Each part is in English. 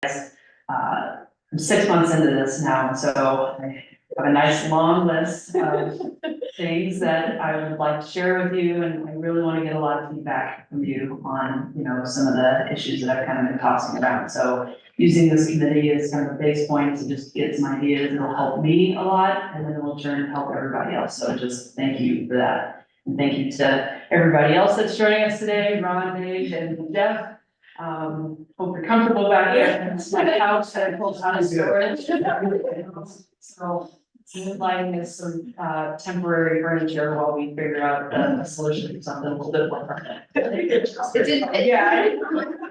I'm 6 months into this now, so I have a nice long list of things that I would like to share with you, and I really want to get a lot of feedback from you on, some of the issues that I've kind of been tossing around. So using this committee as kind of a base point to just get some ideas, it'll help me a lot, and then it will turn and help everybody else. So just thank you for that. And thank you to everybody else that's joining us today, Ron, Dave, and Jeff. Hope you're comfortable back here. It's my couch that I pulled out of storage. So lighting is some temporary furniture while we figure out a solution to something a little bit more permanent. It didn't, yeah,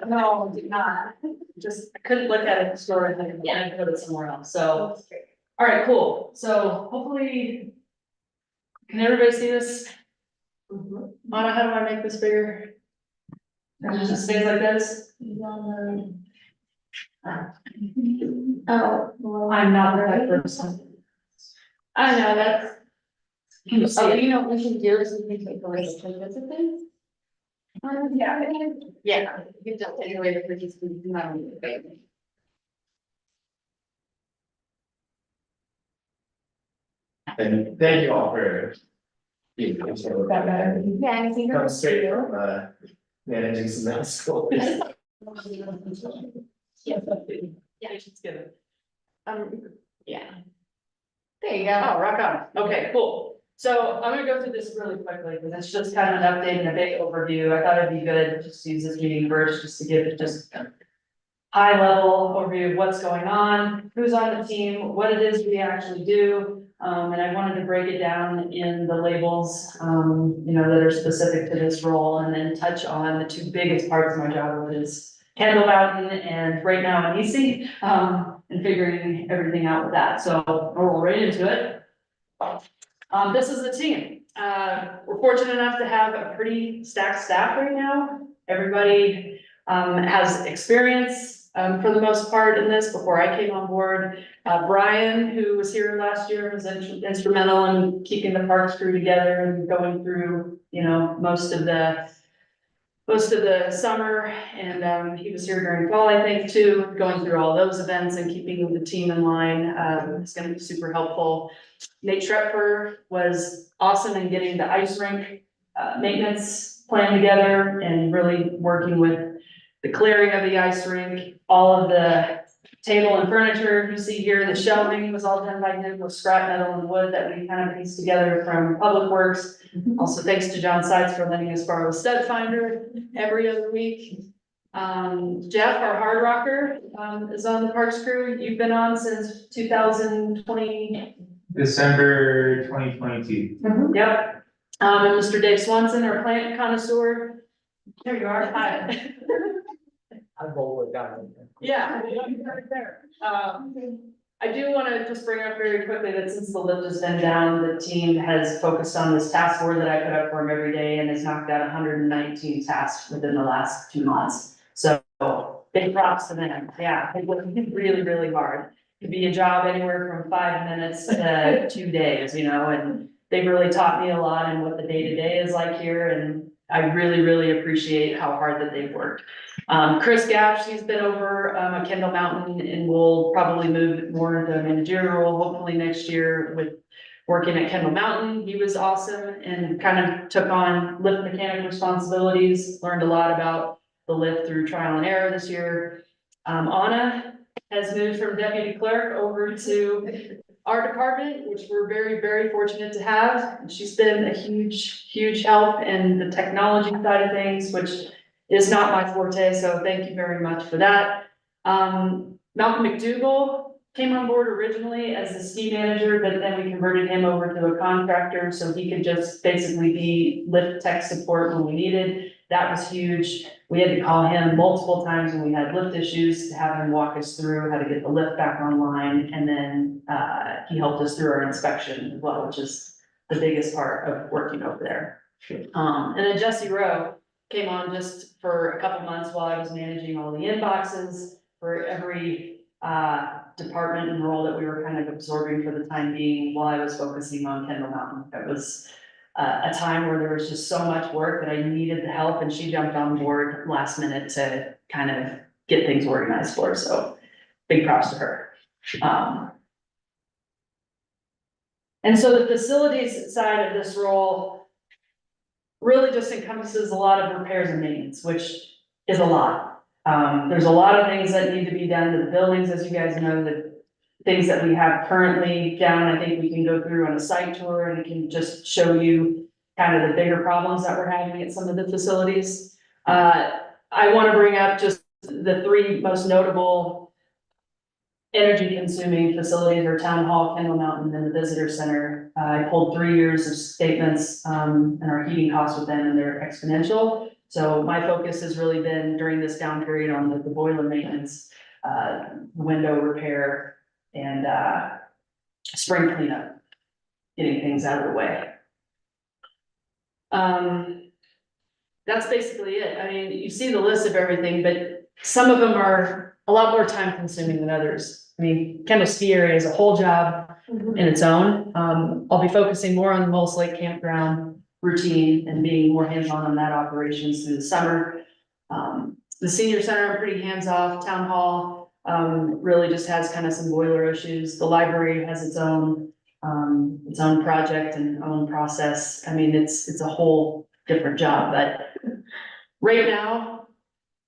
no, did not. Just, I couldn't look at it in store and then put it somewhere else. So, all right, cool. So hopefully, can everybody see this? Anna, how do I make this bigger? And it just stays like this? Oh, well, I'm not the right person. I know, that's. Can you see it? You know what we can do is we can take away the pictures of things. Yeah, you don't take away the pictures, we do not need the baby. And thank you all for being so That better? Yeah, I think. come straight from managing some middle school. Yeah, she's good. Yeah. There you go. Oh, rock on. Okay, cool. So I'm gonna go through this really quickly because it's just kind of an update and a big overview. I thought it'd be good just to use this meeting first, just to give it just a high level overview of what's going on, who's on the team, what it is we actually do. And I wanted to break it down in the labels, that are specific to this role, and then touch on the two biggest parts of my job, which is Kendall Mountain and right now in EC, and figuring everything out with that. So we'll roll right into it. This is the team. We're fortunate enough to have a pretty stacked staff right now. Everybody has experience for the most part in this before I came on board. Brian, who was here last year, was instrumental in keeping the parks crew together and going through, most of the summer, and he was here during fall, I think, too, going through all those events and keeping the team in line. It's gonna be super helpful. Nate Schrepfer was awesome in getting the ice rink maintenance plan together and really working with the clearing of the ice rink. All of the table and furniture you see here, the shelving was all done by him with scrap metal and wood that we kind of pieced together from Public Works. Also thanks to John Sides for letting us borrow a stud finder every other week. Jeff, our hard rocker, is on the parks crew. You've been on since 2020. December 2022. Yep. And Mr. Dave Swanson, our plant connoisseur. There you are. Hi. I've always gotten it. Yeah, right there. I do want to just bring up very quickly that since the lift has been down, the team has focused on this task board that I put up for them every day and has knocked out 119 tasks within the last 2 months. So big props to them. Yeah, they worked really, really hard. It could be a job anywhere from 5 minutes to 2 days, and they really taught me a lot in what the day-to-day is like here, and I really, really appreciate how hard that they've worked. Chris Gaff, she's been over at Kendall Mountain and will probably move more into a managerial role, hopefully next year with working at Kendall Mountain. He was awesome and kind of took on lift mechanic responsibilities, learned a lot about the lift through trial and error this year. Anna has moved from deputy clerk over to our department, which we're very, very fortunate to have. She's been a huge, huge help in the technology side of things, which is not my forte, so thank you very much for that. Malcolm McDougall came on board originally as the ski manager, but then we converted him over to a contractor, so he could just basically be lift tech support when we needed. That was huge. We had to call him multiple times when we had lift issues to have him walk us through how to get the lift back online, and then he helped us through our inspection as well, which is the biggest part of working over there. And then Jesse Rowe came on just for a couple months while I was managing all the inboxes for every department and role that we were kind of absorbing for the time being while I was focusing on Kendall Mountain. It was a time where there was just so much work that I needed the help, and she jumped on board last minute to kind of get things organized for us. So big props to her. And so the facilities side of this role really just encompasses a lot of repairs and maintenance, which is a lot. There's a lot of things that need to be done to the buildings, as you guys know, the things that we have currently down. I think we can go through on a site tour and it can just show you kind of the bigger problems that we're having at some of the facilities. I want to bring up just the three most notable energy consuming facilities are Town Hall, Kendall Mountain, and the Visitor Center. I pulled 3 years of statements, and our heating costs with them, and they're exponential. So my focus has really been during this down period on the boiler maintenance, window repair, and spring cleanup, getting things out of the way. That's basically it. I mean, you see the list of everything, but some of them are a lot more time consuming than others. I mean, Kendall Ski Area is a whole job in its own. I'll be focusing more on the Mullis Lake Campground routine and being more hands-on on that operations through the summer. The senior center, I'm pretty hands-off. Town Hall, really just has kind of some boiler issues. The library has its own project and own process. I mean, it's a whole different job, but right now,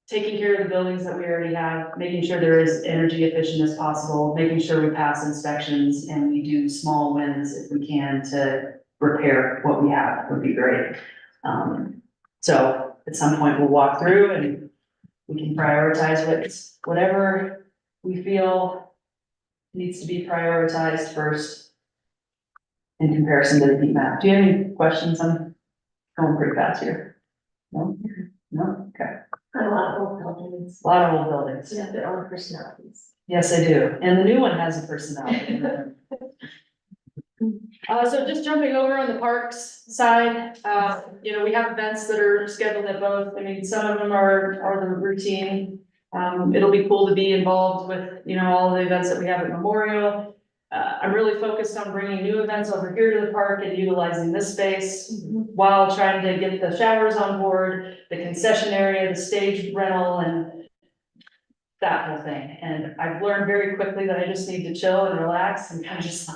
taking care of the buildings that we already have, making sure they're as energy efficient as possible, making sure we pass inspections and we do small wins if we can to repair what we have would be great. So at some point we'll walk through and we can prioritize whatever we feel needs to be prioritized first in comparison to the heat map. Do you have any questions? I'm going pretty fast here. No? No? Okay. A lot of old buildings. A lot of old buildings. Yeah, their own personalities. Yes, I do. And the new one has a personality. So just jumping over on the parks side, we have events that are scheduled at both. I mean, some of them are the routine. It'll be cool to be involved with, all the events that we have at Memorial. I'm really focused on bringing new events over here to the park and utilizing this space while trying to get the showers on board, the concession area, the stage rental, and that whole thing. And I've learned very quickly that I just need to chill and relax and kind of just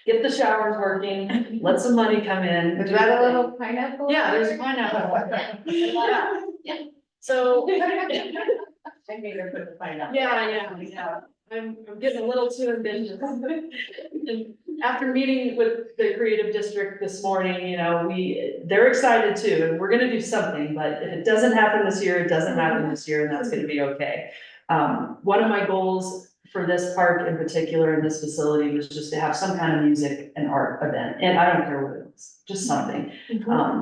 get the showers working, let some money come in. Is that a little pineapple? Yeah, there's a pineapple. Yeah. So. I made her put the pineapple. Yeah. I'm getting a little too ambitious. And after meeting with the creative district this morning, they're excited too, and we're gonna do something, but if it doesn't happen this year, it doesn't happen this year, and that's gonna be okay. One of my goals for this park in particular, in this facility, was just to have some kind of music and art event, and I don't care what it is, just something.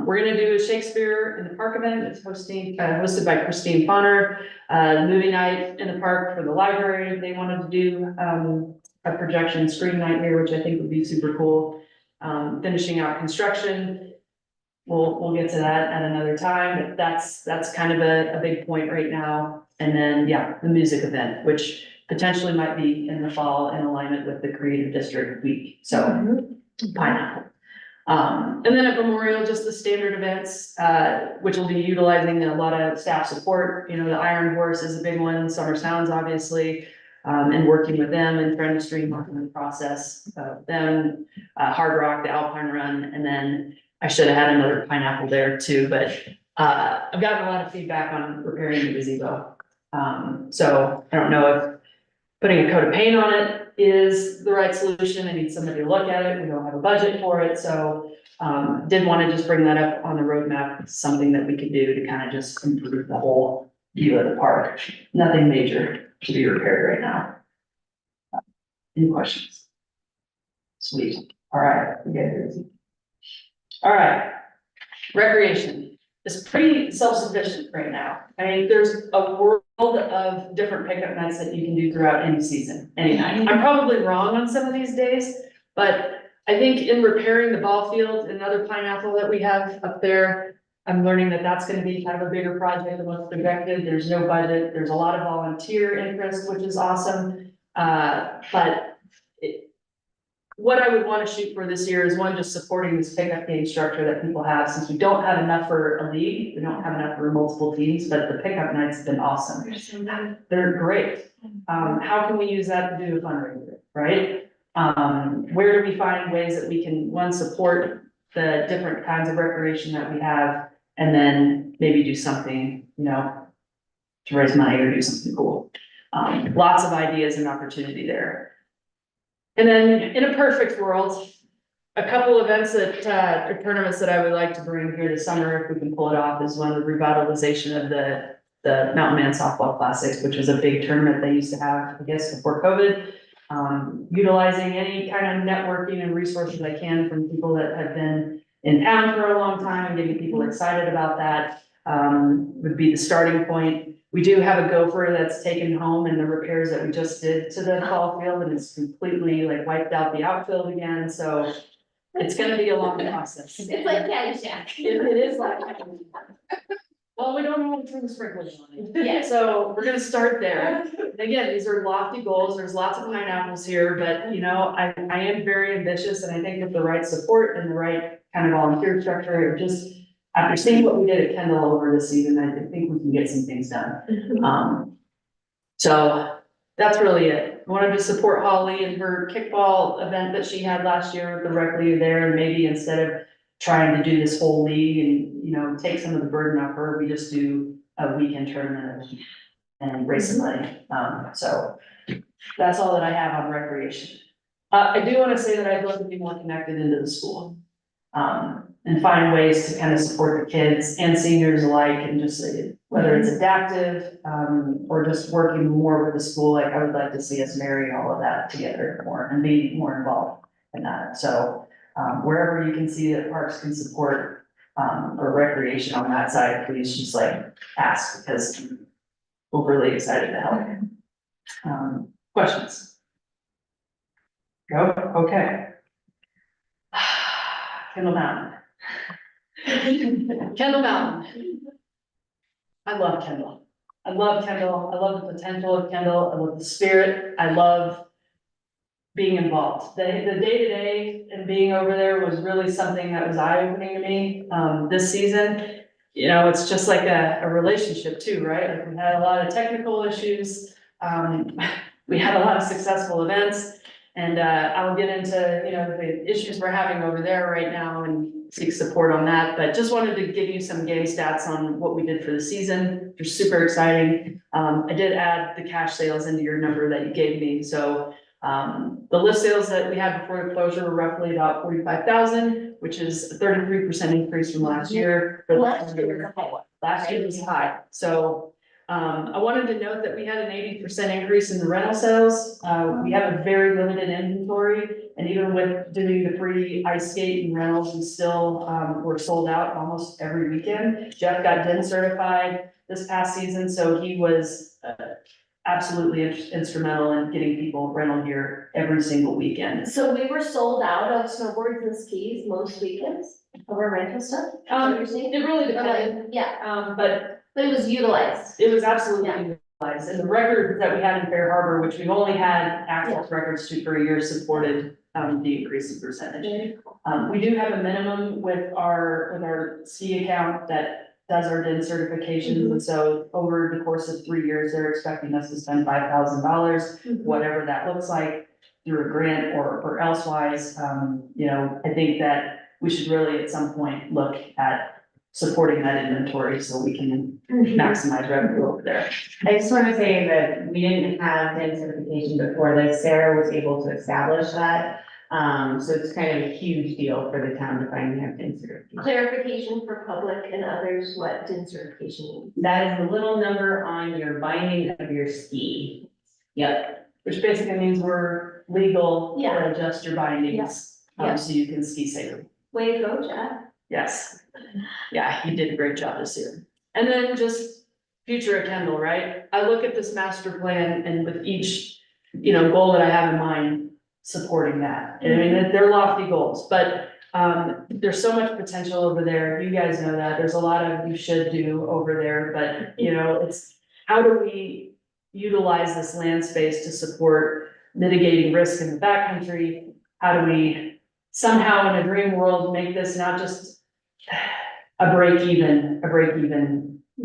We're gonna do a Shakespeare in the Park event. It's hosted by Christine Bonner. Movie night in the park for the library. They wanted to do a projection screen night here, which I think would be super cool. Finishing out construction. We'll get to that at another time, but that's kind of a big point right now. And then, the music event, which potentially might be in the fall in alignment with the Creative District Week. So pineapple. And then at Memorial, just the standard events, which will be utilizing a lot of staff support. The Iron Horse is a big one, Summer Sounds, obviously, and working with them and trying to streamline the process of them, Hard Rock, the Alpine Run, and then I should have had another pineapple there too, but I've gotten a lot of feedback on repairing the gazebo. So I don't know if putting a coat of paint on it is the right solution. I need somebody to look at it. We don't have a budget for it. So did want to just bring that up on the roadmap, something that we could do to kind of just improve the whole view of the park. Nothing major to be repaired right now. Any questions? Sweet. All right. We get it. All right. Recreation is pretty self-sufficient right now. I mean, there's a world of different pickup nights that you can do throughout any season, any night. I'm probably wrong on some of these days, but I think in repairing the ball field, another pineapple that we have up there, I'm learning that that's gonna be kind of a bigger project than what's projected. There's no budget. There's a lot of volunteer interest, which is awesome. But what I would want to shoot for this year is one, just supporting this pickup game structure that people have, since we don't have enough for a league, we don't have enough for multiple teams, but the pickup nights have been awesome. They're great. How can we use that to do a fundraiser, right? Where do we find ways that we can, one, support the different kinds of recreation that we have, and then maybe do something, to raise money or do something cool. Lots of ideas and opportunity there. And then in a perfect world, a couple events that, or tournaments that I would like to bring here this summer, if we can pull it off, is one, the revitalization of the Mountain Man Softball Classics, which was a big tournament they used to have, I guess, before COVID. Utilizing any kind of networking and resources I can from people that have been in town for a long time and getting people excited about that, would be the starting point. We do have a gopher that's taken home in the repairs that we just did to the ball field, and it's completely like wiped out the outfield again, so it's gonna be a long process. It's like Caddyshack. It is like. Well, we don't know how to turn the sprinklers on it. Yeah. So we're gonna start there. And again, these are lofty goals. There's lots of pineapples here, but I am very ambitious, and I think with the right support and the right kind of volunteer structure, just after seeing what we did at Kendall over this season, I think we can get some things done. So that's really it. I wanted to support Holly in her kickball event that she had last year directly there, and maybe instead of trying to do this whole league and, take some of the burden off her, we just do a weekend tournament and raise some money. So that's all that I have on recreation. I do want to say that I'd love to be more connected into the school. And find ways to kind of support the kids and seniors alike, and just whether it's adaptive, or just working more with the school. Like, I would like to see us marry all of that together more and be more involved in that. So, wherever you can see that parks can support, or recreation on that side, please just ask, because we're really excited to help. Questions? Go, okay. Kendall Mountain. Kendall Mountain. I love Kendall. I love Kendall. I love the potential of Kendall. I love the spirit. I love being involved. The day-to-day and being over there was really something that was eye-opening to me, this season. It's just like a relationship too, right? Like, we had a lot of technical issues. We had a lot of successful events, and, I'll get into, the issues we're having over there right now and seek support on that, but just wanted to give you some game stats on what we did for the season. They're super exciting. I did add the cash sales into your number that you gave me, so the lift sales that we had before the closure were roughly about 45,000, which is a 33% increase from last year. Last year was a high one. Last year was high, so I wanted to note that we had an 80% increase in the rental sales. We have a very limited inventory, and even with doing the free ice skate and rentals, we still were sold out almost every weekend. Jeff got DIN certified this past season, so he was absolutely instrumental in getting people rental gear every single weekend. So we were sold out of snowboards and skis most weekends of our rental stuff? Is that what you're saying? It really depended, Yeah, but but it was utilized. it was absolutely utilized, and the record that we had in Fair Harbor, which we've only had access records to for a year, supported the increase in percentage. We do have a minimum with our ski account that does our DIN certifications, and so over the course of 3 years, they're expecting us to spend $5,000, whatever that looks like, through a grant or elsewise. I think that we should really at some point look at supporting that inventory so we can maximize revenue over there. I just want to say that we didn't have DIN certification before this. Sarah was able to establish that. So it's kind of a huge deal for the town to finally have DIN certification. Clarification for public and others, what DIN certification means. That is the little number on your binding of your ski. Yep. Which basically means we're legal Yeah. to adjust your bindings, Yeah. so you can ski safely. Way to go, Jeff. Yes. Yeah, he did a great job this year. And then just future at Kendall, right? I look at this master plan, and with each, goal that I have in mind, supporting that. And I mean, they're lofty goals, but there's so much potential over there. You guys know that. There's a lot of you should do over there, but it's how do we utilize this land space to support mitigating risk in the backcountry? how do we somehow in a dream world make this not just a break even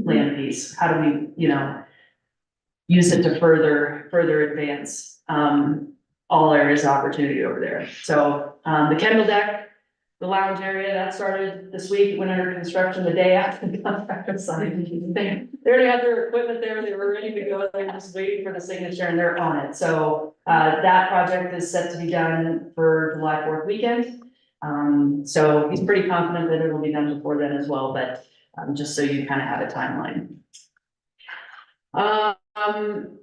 land piece? How do we, use it to further advance, all areas of opportunity over there. So, the Kendall deck, the lounge area, that started this week, went under construction the day after the contract was signed. They already had their equipment there, they were ready to go, they were just waiting for the signature and they're on it. So, that project is set to be done for July 4th weekend. So he's pretty confident that it will be done before then as well, but, just so you kind of have a timeline.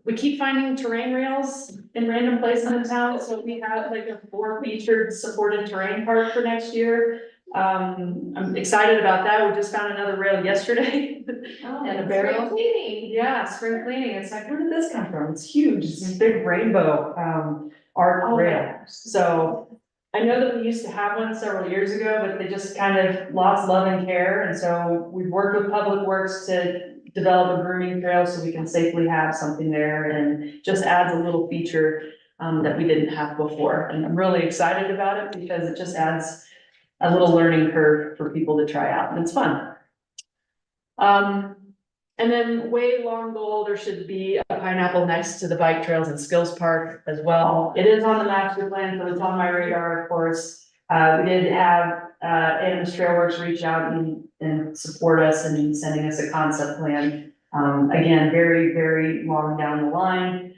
We keep finding terrain rails in random places in town, so we have like a 4 featured supported terrain park for next year. I'm excited about that, we just found another rail yesterday. And a barrel. Spring cleaning. Yeah, spring cleaning, it's like, where did this come from? It's huge, it's this big rainbow, art rail. So I know that we used to have one several years ago, but they just kind of lost love and care, and so we've worked with Public Works to develop a grooming trail so we can safely have something there, and just adds a little feature that we didn't have before. And I'm really excited about it because it just adds a little learning curve for people to try out, and it's fun. And then way long goal, there should be a pineapple next to the bike trails and skills park as well. It is on the master plan, so it's on my radar, of course. We did have Animas Trailworks reach out and support us in sending us a concept plan. Again, very, very long down the line.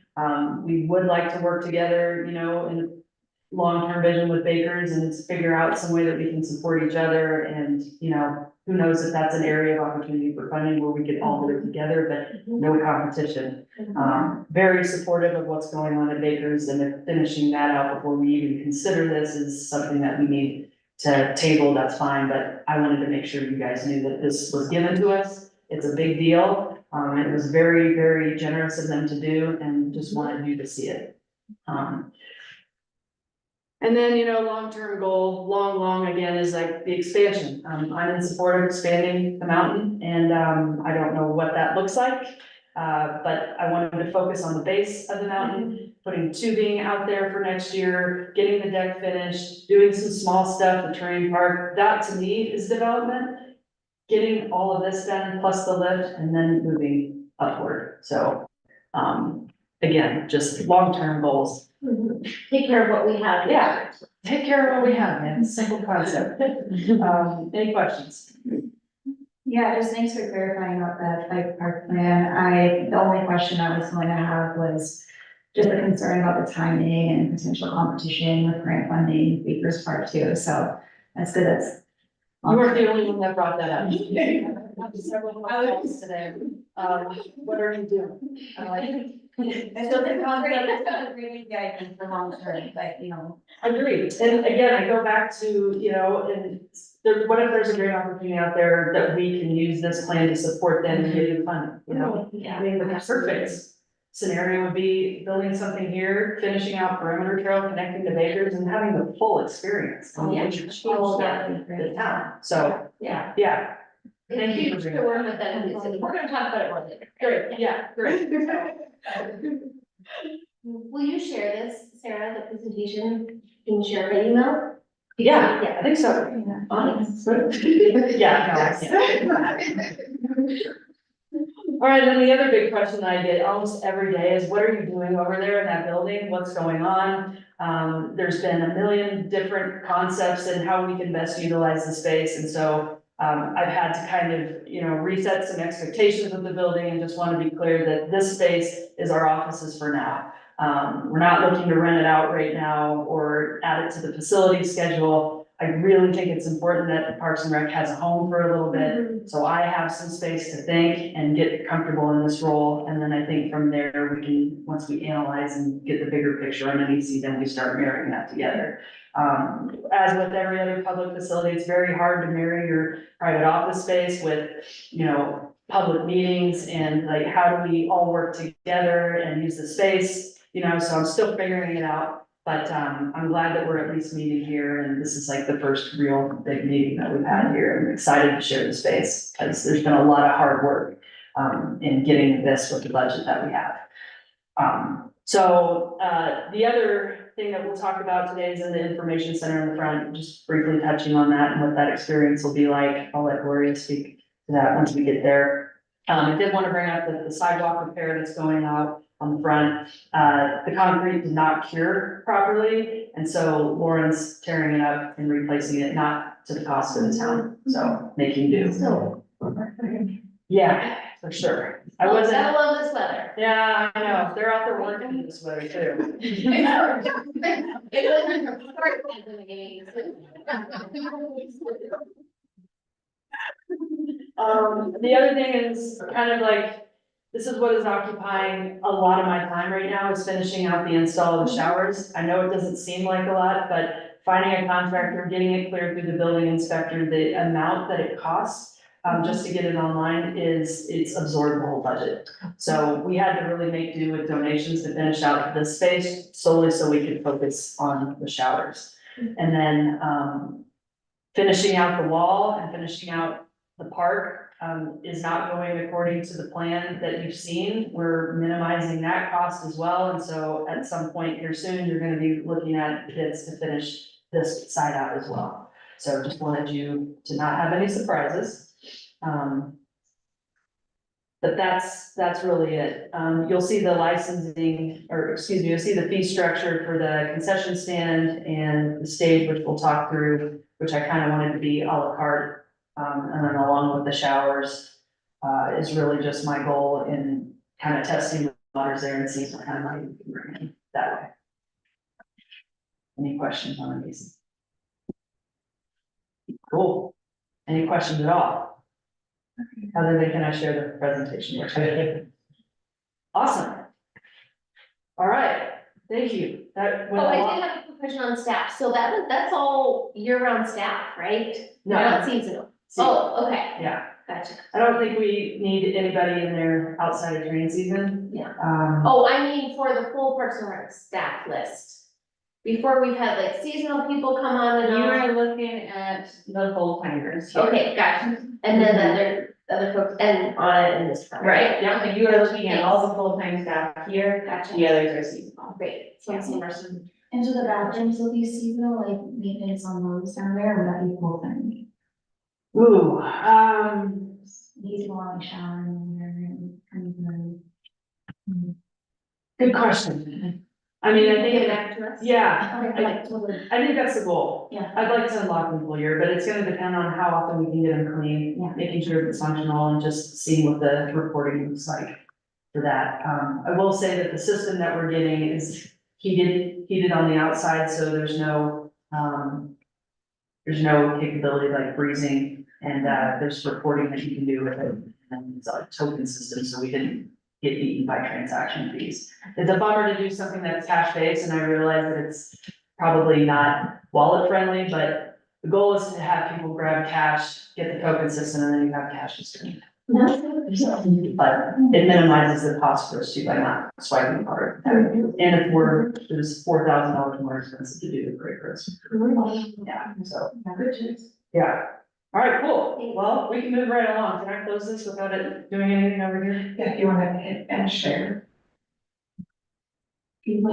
We would like to work together, in long-term vision with Bakers and figure out some way that we can support each other. And, who knows if that's an area of opportunity for funding where we could all work together, but no competition. Very supportive of what's going on at Bakers, and if finishing that out before we even consider this is something that we need to table, that's fine. But I wanted to make sure you guys knew that this was given to us. It's a big deal. It was very, very generous of them to do, and just wanted you to see it. And then, long-term goal, long again, is like the expansion. I'm in support of expanding the mountain, and, I don't know what that looks like. But I wanted to focus on the base of the mountain, putting tubing out there for next year, getting the deck finished, doing some small stuff, the terrain park. That to me is development. Getting all of this done, plus the lift, and then moving upward. So, again, just long-term goals. Take care of what we have. Yeah, take care of what we have, man, simple concept. Any questions? Yeah, just thanks for clarifying about the bike park plan. The only question I was going to have was just a concern about the timing and potential competition with grant funding, Bakers Park too, so that's good, that's. You weren't the only one that brought that up. I have several calls today. What are you doing? I'm like, It's just a concept, it's a really good idea for long term, but agreed. And again, I go back to, and there, what if there's a great opportunity out there that we can use this plan to support them and get funding, Yeah. I mean, the perfect scenario would be building something here, finishing out perimeter trail, connecting to Bakers, and having the full experience. Oh, yeah. Which is Yeah. the town, so, Yeah. yeah. Thank It's you huge for to bringing work with them. We're gonna talk about it more later. Great, yeah, great. Will you share this, Sarah, the presentation? Can you share by email? Yeah, Yeah. I think so. Yeah, no, I can't. All right, then the other big question that I get almost every day is, what are you doing over there in that building? What's going on? There's been a million different concepts and how we can best utilize the space, and so I've had to kind of, reset some expectations of the building and just want to be clear that this space is our offices for now. We're not looking to rent it out right now or add it to the facility schedule. I really think it's important that Parks and Rec has a home for a little bit, so I have some space to think and get comfortable in this role. And then I think from there, we can, once we analyze and get the bigger picture on NEC, then we start marrying that together. As with every other public facility, it's very hard to marry your private office space with, public meetings, and like, how do we all work together and use the space? So I'm still figuring it out, but, I'm glad that we're at least meeting here, and this is like the first real big meeting that we've had here. I'm excited to share the space, because there's been a lot of hard work, in getting this with the budget that we have. So, the other thing that we'll talk about today is in the information center in the front, just briefly touching on that and what that experience will be like. I'll let Gloria speak to that once we get there. I did want to bring up the sidewalk repair that's going out on the front. The concrete did not cure properly, and so Lauren's tearing it up and replacing it, not to the cost of the town, so making do. So. Yeah, for sure. I Oh, wasn't. gotta love this weather. Yeah, I know, they're out there working in this weather too. It wasn't her part of the game. The other thing is kind of like, this is what is occupying a lot of my time right now, is finishing out the install of the showers. I know it doesn't seem like a lot, but finding a contractor, getting it cleared through the building inspector, the amount that it costs just to get it online it's absorbed the whole budget. So we had to really make do with donations to finish out this space solely so we could focus on the showers. And then, finishing out the wall and finishing out the park, is not going according to the plan that you've seen. We're minimizing that cost as well, and so at some point here soon, you're gonna be looking at bids to finish this side out as well. So just wanted you to not have any surprises. But that's really it. You'll see the licensing, or excuse me, you'll see the fee structure for the concession stand and the stage, which we'll talk through, which I kind of wanted to be à la carte. And then along with the showers, is really just my goal in kind of testing the waters there and seeing what kind of money we can bring in that way. Any questions on these? Cool. Any questions at all? Other than can I share the presentation with you? Awesome. All right, thank you. That went Oh, a I lot. did have a quick question on staff. So that's all year-round staff, right? No. Not seasonal. Oh, okay, Yeah, gotcha. I don't think we need anybody in there outside of training season. Yeah. Oh, Oh, I mean, for the full Parks and Rec staff list. Before we've had like seasonal people come on and You on. are looking at the full timers here. Okay, gotcha. And then the other folks and on it in this. part. Right, yeah, and you are looking at all the full-time staff here, Gotcha. the others are seasonal. Great. So I'm seeing person. And so the bathrooms will be seasonal, like maintenance on those down there, or would that be full time? ooh, Seasonal, like showering and coming through. good question. I mean, I Get think, back to us. yeah, Okay, like, totally. I think that's the goal. Yeah. I'd like to unlock them full year, but it's gonna depend on how often we can get them clean, Yeah. making sure it's functional and just seeing what the reporting looks like for that. I will say that the system that we're getting is heated on the outside, so there's no capability like freezing, and there's reporting that you can do with it. And it's a token system, so we didn't get eaten by transaction fees. It's a bummer to do something that's cash based, and I realize that it's probably not wallet friendly, but the goal is to have people grab cash, get the token system, and then you have cash to spend. So, but it minimizes the cost for us too by not swiping card. And it was $4,000 more expensive to do the credit cards. Yeah, so, yeah. All right, cool. Well, we can move right along. Can I close this without it doing anything over here? Yeah, if you wanna hit and share. We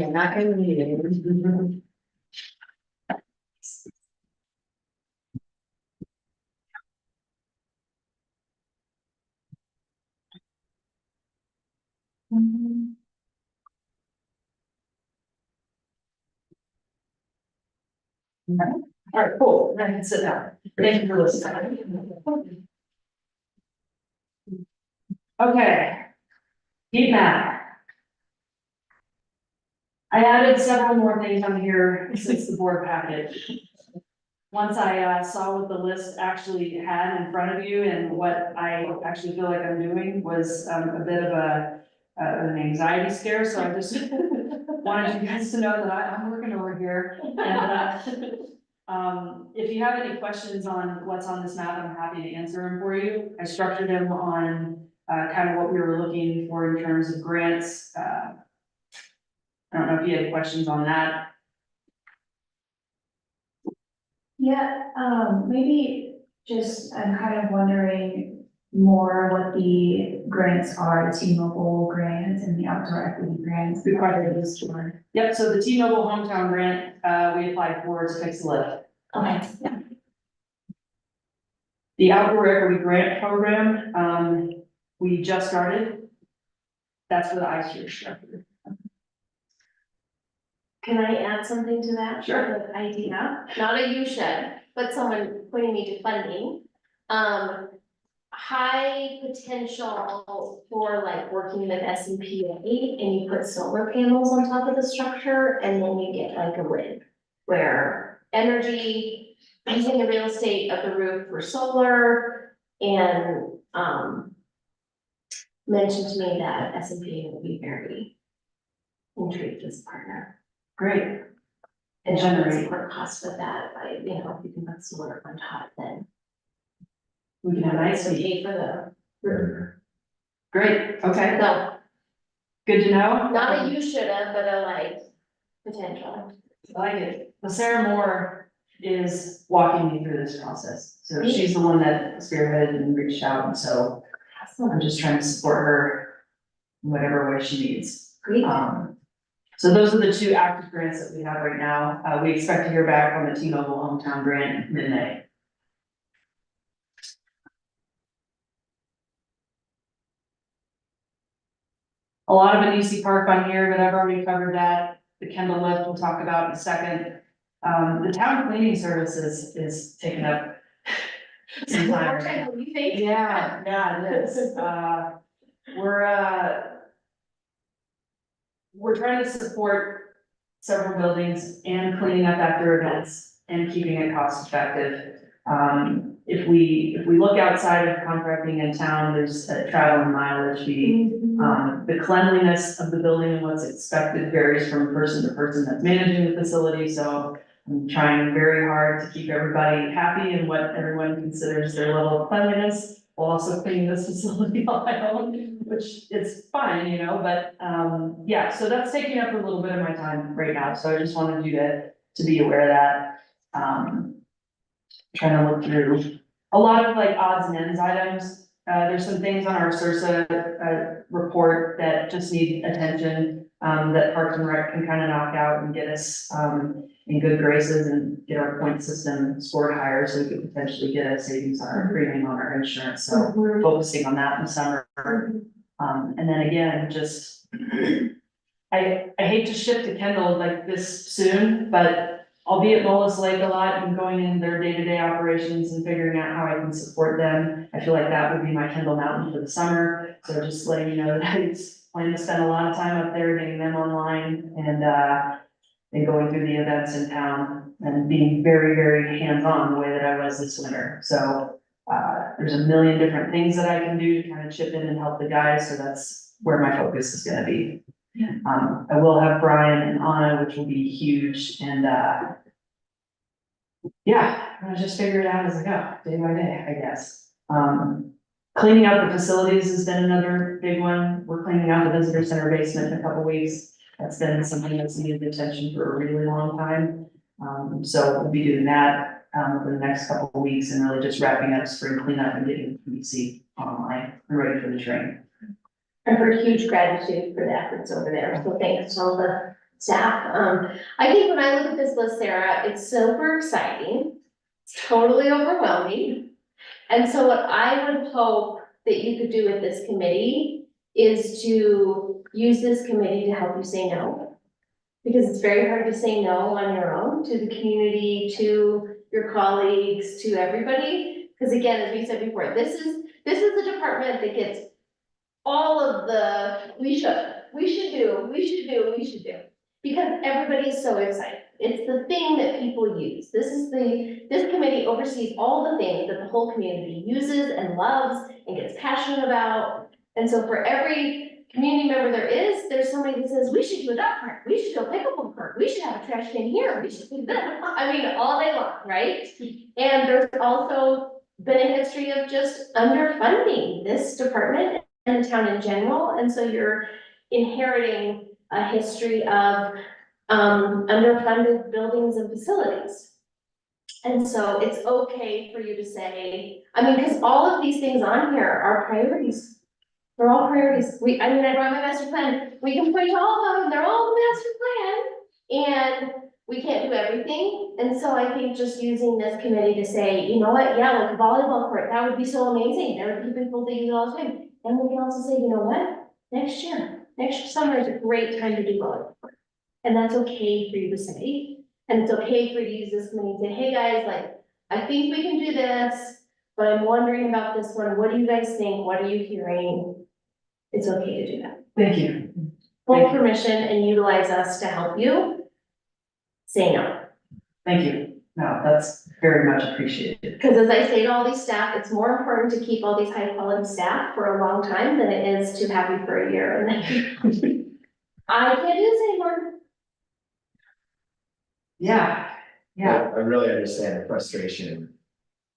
are not going to need it. All right, cool. Then I can sit down. Thank you for listening. Okay. Heat map. I added several more things on here since the board packet. Once I saw what the list actually had in front of you and what I actually feel like I'm doing was a bit of an anxiety scare, so I just wanted you guys to know that I'm working over here. And if you have any questions on what's on this map, I'm happy to answer them for you. I structured them on kind of what we were looking for in terms of grants. I don't know if you had questions on that. Yeah, maybe just, I'm kind of wondering, more what the grants are, the T-Mobile grant and the outdoor equity grants, Good question. part of this tour? Yep, so the T-Mobile hometown grant, we applied for to fix the lift. Okay, yeah. The outdoor equity grant program, we just started. That's for the ice rink structure. Can I add something to that? Sure. Like idea, not a you should, but someone pointing me to funding. High potential for like working with SPA, and you put solar panels on top of the structure, and then you get like a win. Where energy, using the real estate of the roof for solar, and, mentioned to me that SPA would be very intrigued as a partner. Great. And Generate. generate more cost with that, by, you know, if you can put solar on top, then. We can have nice It's meeting. okay for the roof. Great, okay, No, good to know. not a you shoulda, but a like, potential. I like it. Well, Sarah Moore is walking me through this process. So she's the one that spearheaded and reached out, and so I'm just trying to support her in whatever way she needs. Great. So those are the two active grants that we have right now. We expect to hear back on the T-Mobile hometown grant mid-May. A lot of it you see park on here, but I've already covered that. The Kendall lift we'll talk about in a second. The town cleaning services is taking up some time. More right now. time than you think. Yeah, it is. We're trying to support several buildings and cleaning up after events and keeping it cost effective. If we look outside of contracting in town, there's a travel and mileage fee. The cleanliness of the building and what's expected varies from person to person that's managing the facility, so I'm trying very hard to keep everybody happy in what everyone considers their level of cleanliness, while also cleaning this facility on my own, which is fine, you know, but, yeah, so that's taking up a little bit of my time right now, so I just wanted you to be aware of that. Trying to look through a lot of like odds and ends items. There's some things on our CIRSA, report that just need attention, that Parks and Rec can kind of knock out and get us, in good graces and get our point system scored higher, so we could potentially get a savings on our premium on our insurance, so focusing on that in the summer. And then again, just, I hate to shift to Kendall like this soon, but I'll be at Mullis Lake a lot and going in their day-to-day operations and figuring out how I can support them. I feel like that would be my Kendall Mountain for the summer, so just letting you know that I plan to spend a lot of time up there, getting them online and going through the events in town and being very, very hands-on the way that I was this winter. So there's a million different things that I can do to kind of chip in and help the guys, so that's where my focus is gonna be. I will have Brian and Anna, which will be huge, and yeah, I'll just figure it out as I go, day by day, I guess. Cleaning out the facilities has been another big one. We're cleaning out the visitor center basement in a couple weeks. That's been something that's needed attention for a really long time. So we'll be doing that for the next couple of weeks and really just wrapping up spring cleanup and getting PC online and ready for the train. And for huge gratitude for the efforts over there, so thanks to all the staff. I think when I look at this list, Sarah, it's super exciting, it's totally overwhelming. And so what I would hope that you could do with this committee is to use this committee to help you say no. Because it's very hard to say no on your own to the community, to your colleagues, to everybody. Because again, as we said before, this is the department that gets all of the, we should do. Because everybody's so excited. It's the thing that people use. This committee oversees all the things that the whole community uses and loves and gets passionate about. And so for every community member there's somebody that says, we should do a dog park, we should do a pickleball park, we should have a trash can here, we should do this. I mean, all day long, right? And there's also been a history of just underfunding this department and the town in general, and so you're inheriting a history of underfunded buildings and facilities. And so it's okay for you to say, I mean, because all of these things on here are priorities. They're all priorities. I mean, I brought my master plan. We can point to all of them. They're all the master plan. And we can't do everything. And so I think just using this committee to say, you know what, yeah, like a volleyball court, that would be so amazing. That would keep people thinking all the time. And we can also say, you know what, next summer is a great time to do volleyball court. And that's okay for you to say. And it's okay for you to use this committee and say, hey guys, like, I think we can do this, but I'm wondering about this one. What do you guys think? What are you hearing? It's okay to do that. Thank you. Full permission and utilize us to help you. Say no. Thank you. No, that's very much appreciated. Because as I say to all these staff, it's more important to keep all these high quality staff for a long time than it is to have you for a year and then I can't do this anymore. Yeah, yeah, I really understand the frustration.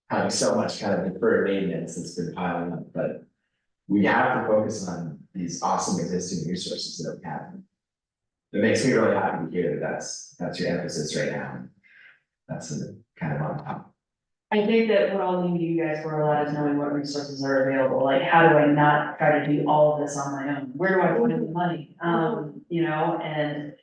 Having so much kind of deferred maintenance that's been piling up, but we have to focus on these awesome existing resources that we have. It makes me really happy to hear that that's your emphasis right now. That's kind of on top. I think that what I'll leave you guys for a lot is knowing what resources are available, like how do I not try to do all of this on my own? Where do I find the money? You know, and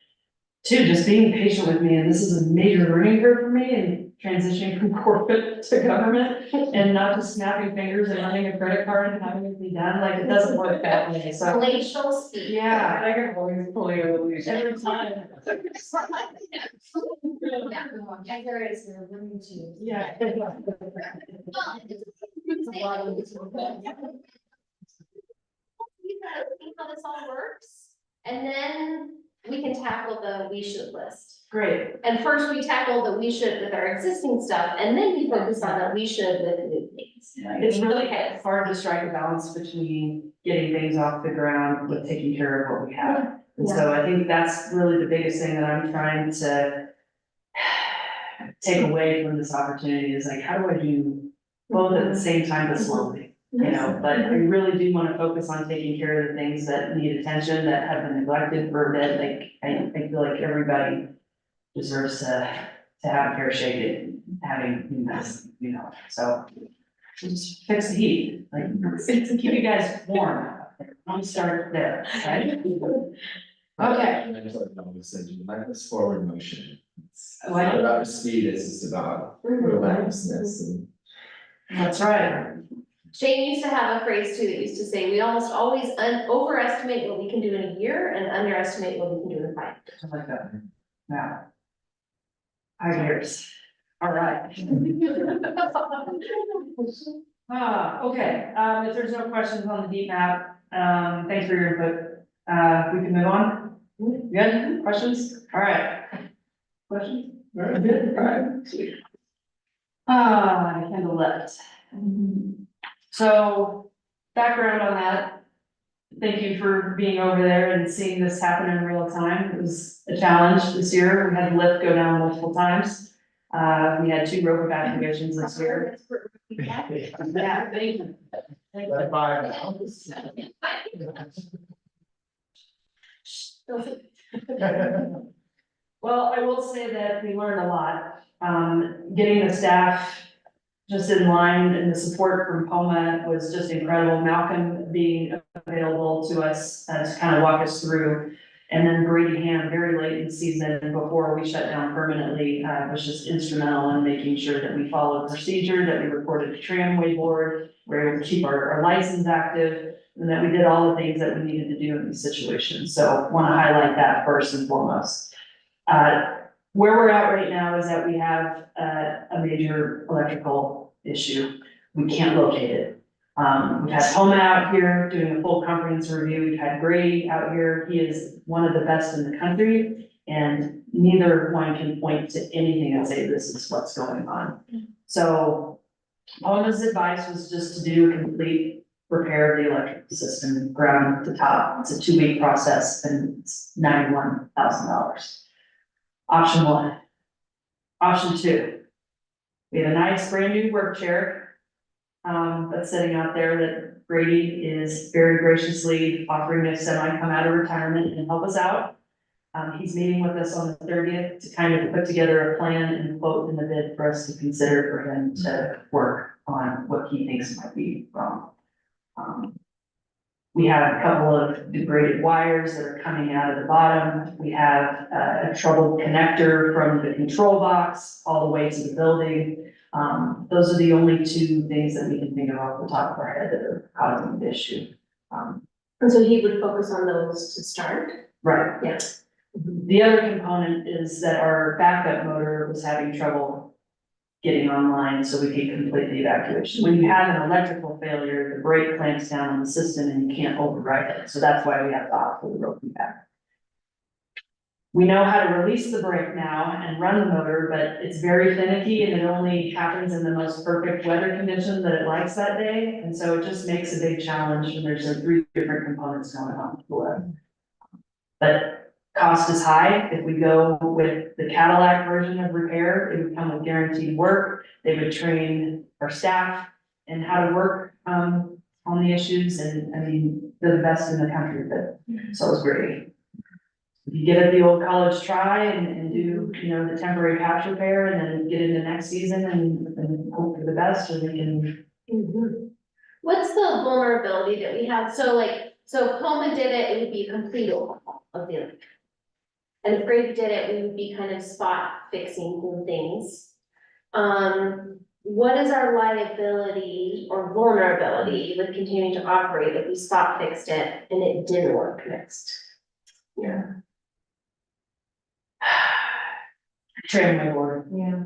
two, just being patient with me, and this is a major learning curve for me and transitioning from corporate to government and not just snapping fingers and running a credit card and having it be done, like it doesn't work that way, so. Glacial speed. Yeah, I can always pull you a leash every time. Yeah, there is, there are room to. Yeah. See how this all works, and then we can tackle the we should list. Great, And first we tackle the we should with our existing stuff, and then we focus on the we should with new things. it's really Okay. hard to strike a balance between getting things off the ground with taking care of what we have. And so I think that's really the biggest thing that I'm trying to take away from this opportunity is like, how do I do both at the same time but slowly? You know, but I really do want to focus on taking care of the things that need attention, that have been neglected for a bit, like, I feel like everybody deserves to have a fair shake at having, you know, so. Just fix the heat, like, keep you guys warm. I'm start there, right? Okay. I just like said, you like this forward motion. It's I like not it. about speed, it's just about relentlessness and. That's right. Shane used to have a phrase too, that used to say, we almost always overestimate what we can do in a year and underestimate what we can do in 5 years. I like that. Now. 5 years. All right. Okay, if there's no questions on the deep map, thanks for your input. We can move on. Good, questions? All right. Questions? Very good, all right. Sweet. Kendall left. So, background on that. Thank you for being over there and seeing this happen in real time. It was a challenge this year. We had the lift go down multiple times. We had 2 rope evacuations this year. Yeah, thank you. Thank you. That's fine now. Well, I will say that we learned a lot. Getting the staff just in line and the support from POMA was just incredible. Malcolm being available to us to kind of walk us through. And then Brady Ham, very late in the season before we shut down permanently, was just instrumental in making sure that we followed procedure, that we reported to tramway board, we were able to keep our license active, and that we did all the things that we needed to do in these situations. So want to highlight that first and foremost. Where we're at right now is that we have a major electrical issue. We can't locate it. We've had Homa out here doing a full comprehensive review. We've had Grady out here. He is one of the best in the country, and neither one can point to anything and say this is what's going on. So Homa's advice was just to do a complete repair of the electrical system, ground to top. It's a 2-week process and it's $91,000. Option 1. Option 2. We have a nice brand new work chair that's sitting out there that Brady is very graciously offering to semi come out of retirement and help us out. He's meeting with us on the 30th to kind of put together a plan and quote in the bid for us to consider for him to work on what he thinks might be wrong. We have a couple of degraded wires that are coming out of the bottom. We have a troubled connector from the control box all the way to the building. Those are the only two things that we can think of off the top of our head that are causing the issue. And so he would focus on those to start? Right. Yeah. The other component is that our backup motor was having trouble getting online, so we could complete the evacuation. When you have an electrical failure, the brake clamps down on the system and you can't override it, so that's why we have to opt for the broken back. We know how to release the brake now and run the motor, but it's very finicky and it only happens in the most perfect weather conditions that it likes that day, and so it just makes a big challenge, and there's like 3 different components going on. But cost is high. If we go with the Cadillac version of repair, it would come with guaranteed work. They would train our staff in how to work on the issues, and I mean, they're the best in the country, but so is great. If you get at the old college try and do, you know, the temporary patch repair and then get into next season and hope for the best, or we can. What's the vulnerability that we have? So like, so if Coleman did it, it would be a complete overhaul of the electric. And if Greg did it, we would be kind of spot fixing some things. What is our liability or vulnerability with continuing to operate if we spot fixed it and it didn't work next? Yeah. Tramway board. Yeah.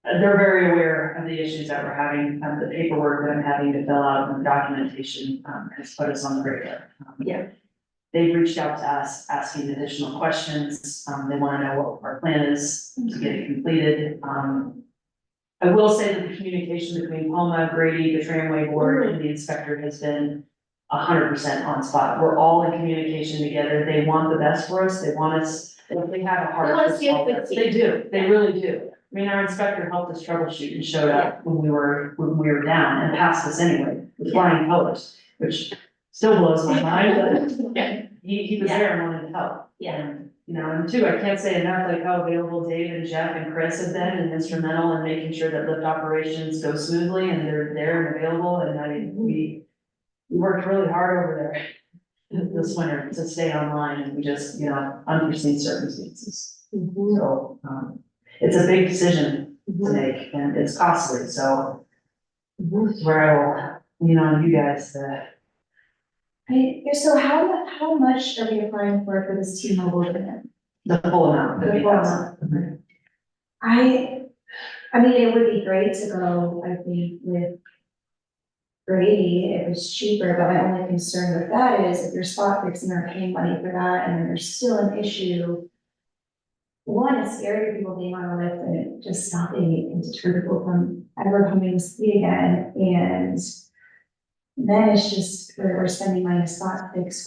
They're very aware of the issues that we're having, the paperwork that I'm having to fill out and the documentation, has put us on the radar. Yeah. They've reached out to us asking additional questions. They want to know what our plan is to get it completed. I will say that the communication between Palma, Grady, the tramway board, and the inspector has been 100% on spot. We're all in communication together. They want the best for us. They want us, if they have a heart. They want us to get solve good this. They do. They really do. I mean, our inspector helped us troubleshoot and showed up when we were down and passed us anyway with flying colors, which still blows my mind, but Yeah. he was there and wanted to help. Yeah. And, you know, and two, I can't say enough, like how available Dave and Jeff and Chris have been and instrumental in making sure that lift operations go smoothly and they're there and available, and I mean, we worked really hard over there this winter to stay online, and we just, you know, unforeseen circumstances. So, it's a big decision to make and it's costly, so this is where I will lean on you guys to. So how much are we applying for this T-Mobile grant? The full amount. The full amount. I mean, it would be great to go, I think, with Grady if it's cheaper, but my only concern with that is if you're spot fixing or paying money for that and then there's still an issue. One, it's scary for people being on a lift and it just stopping and deter people from ever coming to speed again, and then it's just, we're spending money spot fix.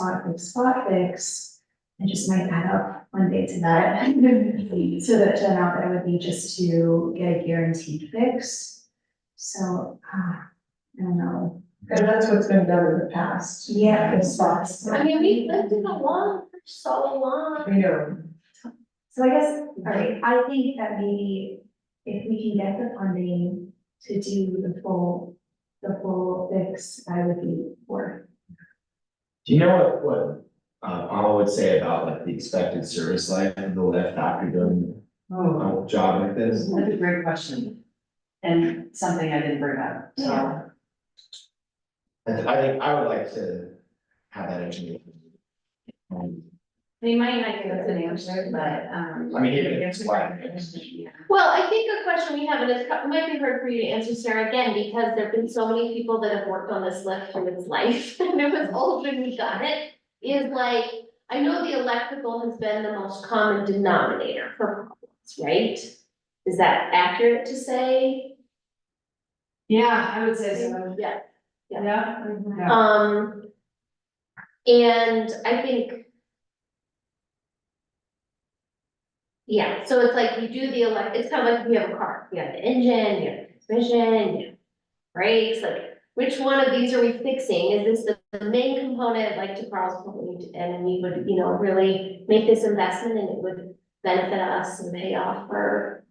It just might add up one day to that. To the amount that it would be just to get a guaranteed fix. So, I don't know. And that's what's been done in the past. Yeah. In spots. I mean, we lived in a long for so long. We know. So I guess, all right, I think that maybe if we can get the funding to do the full fix, I would be for. Do you know what Paula would say about like the expected service life of the lift after doing Oh, a job like this? that's a great question. And something I didn't bring up, so. Yeah. I think I would like to have that information. They might not give us an answer, but, I mean, even if it's flat. Well, I think a question we have, and it might be hard for you to answer, Sarah, again, because there've been so many people that have worked on this lift through its life, and it was old when we got it, is like, I know the electrical has been the most common denominator for problems, right? Is that accurate to say? Yeah, I would say so. Yeah. Yeah. And I think. Yeah, so it's like you do the it's kind of like we have a car, we have the engine, you have the transmission, you have brakes, like, which one of these are we fixing? Is this the the main component, like to Carl's point, and we would, you know, really make this investment and it would benefit us and pay off for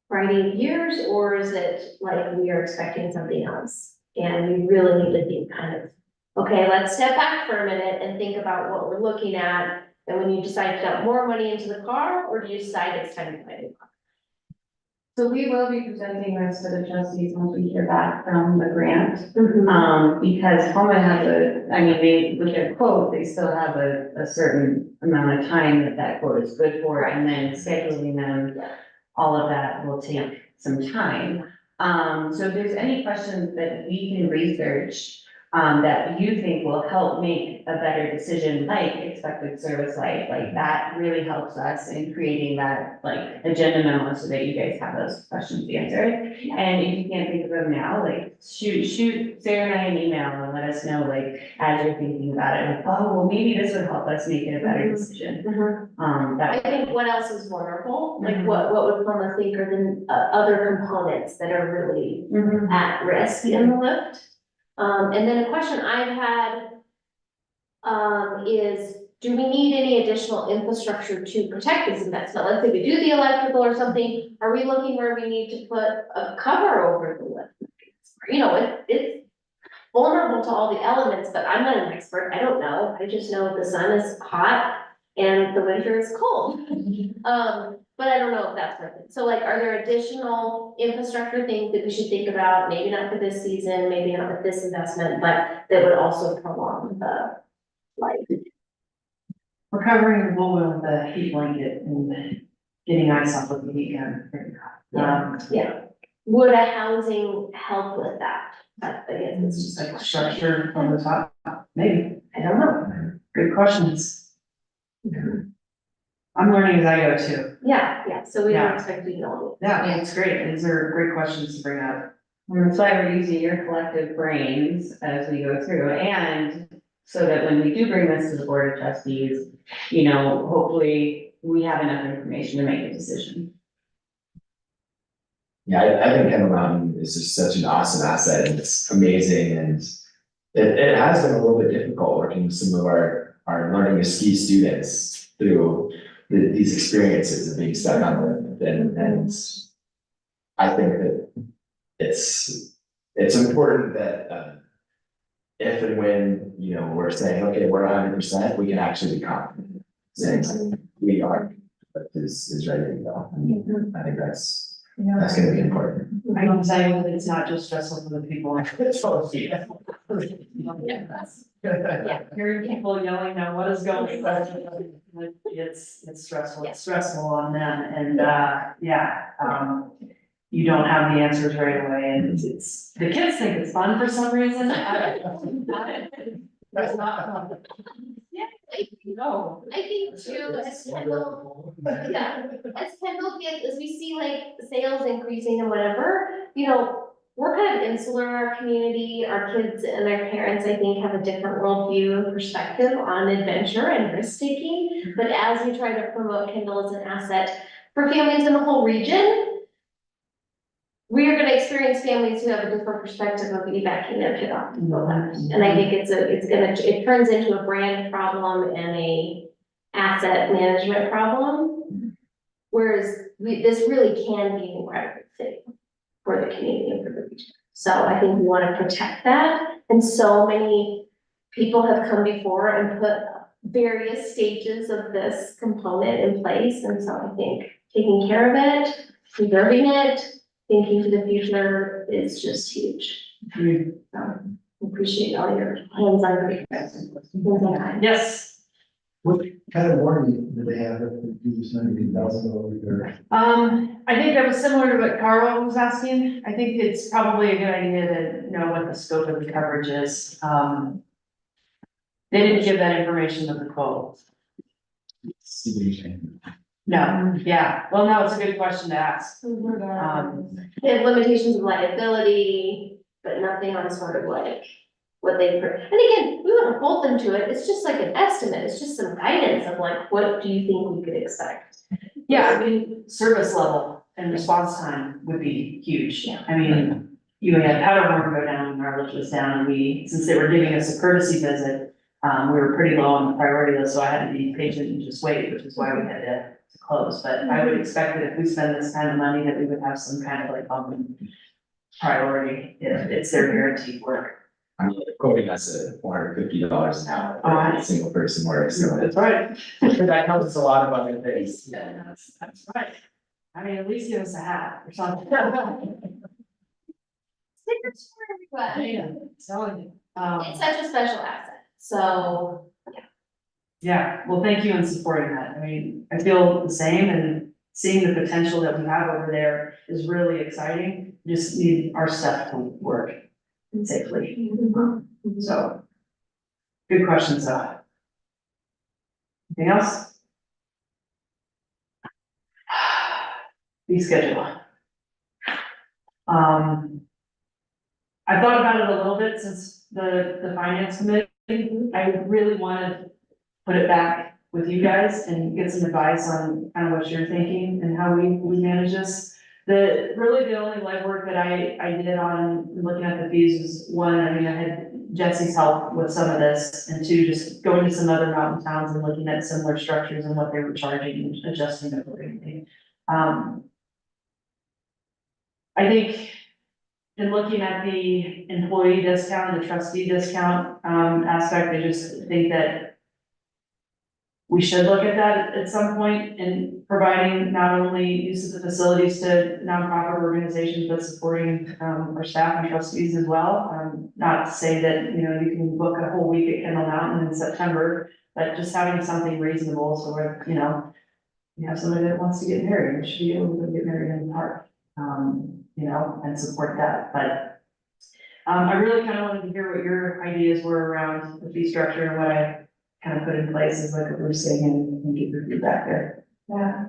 a variety of years, or is it like we are expecting something else? And we really need to think kind of, okay, let's step back for a minute and think about what we're looking at. And when you decide to dump more money into the car, or do you decide it's time to buy a new car? So we will be presenting this to the trustees once we hear back from the grant. Mm-hmm. Because Homa has they, with their quote, they still have a certain amount of time that quote is good for, and then scheduling them, all of that will take some time. So if there's any questions that we can research, that you think will help make a better decision, like expected service life, like that really helps us in creating that, like, agenda memo so that you guys have those questions answered. And if you can't think of them now, like, shoot Sarah and I an email and let us know, like, as you're thinking about it, like, oh, well, maybe this would help us make it a better decision. I That, think what else is wonderful, like what would Pluma think are the other components that are really at risk in the lift? And then a question I've had, is, do we need any additional infrastructure to protect this investment? Let's say we do the electrical or something, are we looking where we need to put a cover over the lift? You know, it's vulnerable to all the elements, but I'm not an expert, I don't know, I just know the sun is hot and the winter is cold. But I don't know if that's worth it. So like, are there additional infrastructure things that we should think about? Maybe not for this season, maybe not with this investment, but that would also prolong the life. We're covering the woman with a heat blanket and getting ice off of the heat gun. Yeah. Would a housing help with that? I guess it's just a Like question. structure from the top, maybe. I don't know. Good questions. I'm learning as I go too. Yeah, so we don't Yeah. expect you to know. Yeah, it's great. These are great questions to bring up. and that's why we're using your collective brains as we go through, and so that when we do bring this to the board of trustees, you know, hopefully we have enough information to make a decision. Yeah, I think Kendall Mountain is just such an awesome asset, and it's amazing, and it has been a little bit difficult working with some of our learning to ski students through these experiences of being stuck on the lift, and I think that it's important that, if and when, you know, we're saying, okay, we're 100%, we can actually be confident, saying we are, but is ready to go. I think that's gonna be important. I can tell you that it's not just stressful for the people. Hearing people yelling now, what is going on? It's stressful, it's stressful on them, and, you don't have the answers right away, and it's, the kids think it's fun for some reason. It's not fun. Yeah, No. I think too, as Kendall, as Kendall gets, as we see like sales increasing and whatever, you know, we're kind of insular in our community, our kids and their parents, I think, have a different worldview and perspective on adventure and risk taking. But as we try to promote Kendall as an asset for families in the whole region, we are gonna experience families who have a different perspective of piggybacking their kid off to go left. And I think it turns into a brand problem and a asset management problem. Whereas this really can be an incredible thing for the community and for the region. So I think we wanna protect that. And so many people have come before and put various stages of this component in place. And so I think taking care of it, preserving it, thinking to the future is just huge. So, appreciate all your hands-on time. Yes, What kind of warranty do they have if they do this 90,000 over there? I think that was similar to what Carl was asking. I think it's probably a good idea to know what the scope of the coverage is. They didn't give that information to the quote. See what you're saying. No, yeah, well, no, it's a good question to ask. They have limitations of liability, but nothing on sort of like what they, and again, we wouldn't hold them to it, it's just like an estimate, it's just some guidance of like, what do you think we could expect? Yeah, I mean, service level and response time would be huge. Yeah. I mean, you had Powderhorn go down when our lift was down, and we, since they were giving us a courtesy visit, we were pretty low on the priority list, so I had to be patient and just wait, which is why we had to close. But I would expect that if we spend this kind of money, that we would have some kind of like bump in priority if it's their guaranteed work. I mean, they're quoting us at $450 an hour for Oh, a single person work, so That's right. that helps us a lot of other things. Yeah, that's right. I mean, at least give us a hat or something. Stickers for everybody. Yeah, telling you. It's such a special asset, so, Yeah, well, thank you in supporting that. I mean, I feel the same, and seeing the potential that we have over there is really exciting. Just need our stuff to work safely. So, good questions, though. Anything else? Fee schedule. I thought about it a little bit since the finance committee. I really wanted to put it back with you guys and get some advice on kind of what you're thinking and how we manage this. Really the only legwork that I did on looking at the fees was, one, I mean, I had Jesse's help with some of this, and two, just going to some other mountain towns and looking at similar structures and what they were charging and adjusting accordingly. I think in looking at the employee discount, the trustee discount, aspect, I just think that we should look at that at some point in providing not only use of the facilities to nonprofit organizations, but supporting, our staff and trustees as well. Not to say that, you know, you can book a whole week at Kendall Mountain in September, but just having something reasonable, so we're, you know, you have somebody that wants to get married, we should be able to get married in the park, you know, and support that, but I really kind of wanted to hear what your ideas were around the fee structure and what I kind of put in place as like a Bruce thing and get your feedback there. Yeah.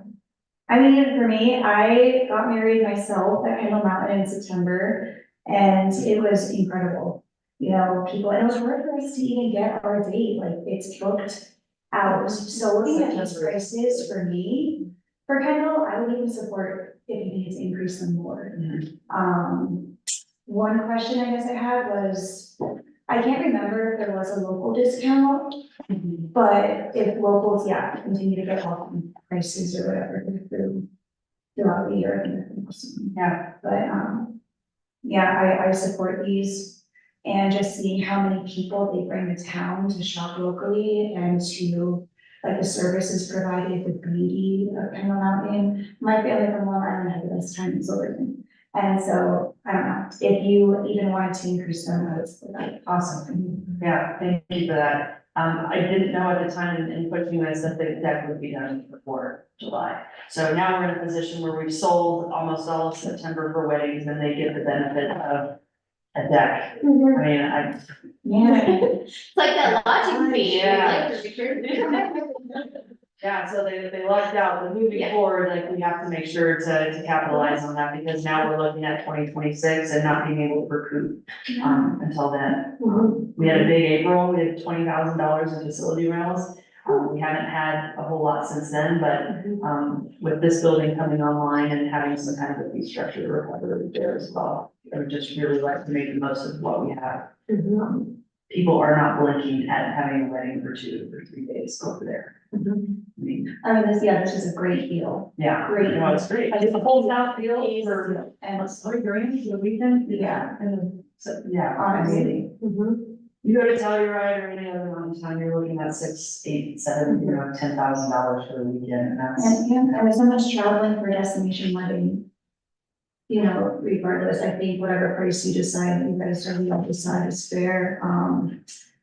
I mean, for me, I got married myself at Kendall Mountain in September, and it was incredible. You know, people, and it was hard for us to even get our date, like, it's booked out. So looking at these prices for me, for Kendall, I would even support if you need to increase them more. One question I guess I had was, I can't remember if there was a local discount, but if locals, yeah, continue to get off prices or whatever throughout the year. I think that's awesome. Yeah. But, yeah, I support these, and just seeing how many people they bring to town to shop locally and to, like, the services provided, the beauty of Kendall Mountain. My family from Long Island had the best time in Silverton. And so, I don't know, if you even wanted to increase them, I would support that. Awesome. Yeah, thank you for that. I didn't know at the time in pushing this that the deck would be done before July. So now we're in a position where we've sold almost all of September for weddings, and they get the benefit of a deck. I mean, Yeah. It's like that lodging fee, Yeah. like Richard. yeah, so they lucked out, but moving Yeah. forward, like, we have to make sure to capitalize on that, because now we're looking at 2026 and not being able to recoup, until then. We had a big April, we had $20,000 in facility rentals. We haven't had a whole lot since then, but, with this building coming online and having some kind of a fee structure to recover there as well. I would just really like to make the most of what we have. People are not blinking at having a wedding for 2 or 3 days over there. I mean, I mean, this is a great deal. yeah, Great. no, it's great. It's a whole south field for, And what's 3 grand for the weekend? Yeah. And so, yeah, Honestly. you go to Telluride or any other mountain town, you're looking at 6, 8, 7, $10,000 for the weekend, and that's. And there's so much traveling for a destination wedding. You know, regardless, I think whatever price you decide, you guys are going to decide is fair.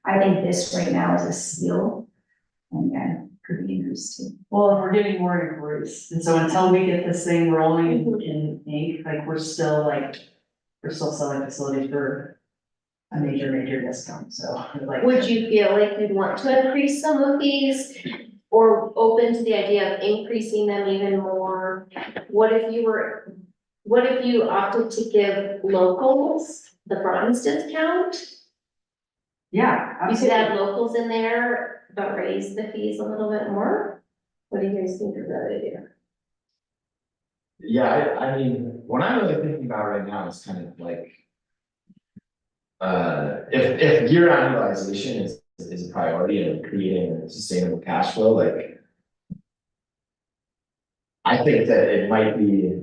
I think this right now is a steal. And yeah, could be increased too. Well, and we're getting more inquiries, and so until we get this thing rolling in ink, like, we're still selling facilities for a major discount, so like. Would you feel like you'd want to increase some of these? Or open to the idea of increasing them even more? What if you opted to give locals the bronze discount? Yeah, You could absolutely. add locals in there, but raise the fees a little bit more? What do you guys think of that idea? Yeah, I mean, what I'm really thinking about right now is kind of like if year-round utilization is a priority and creating a sustainable cash flow, like. I think that it might be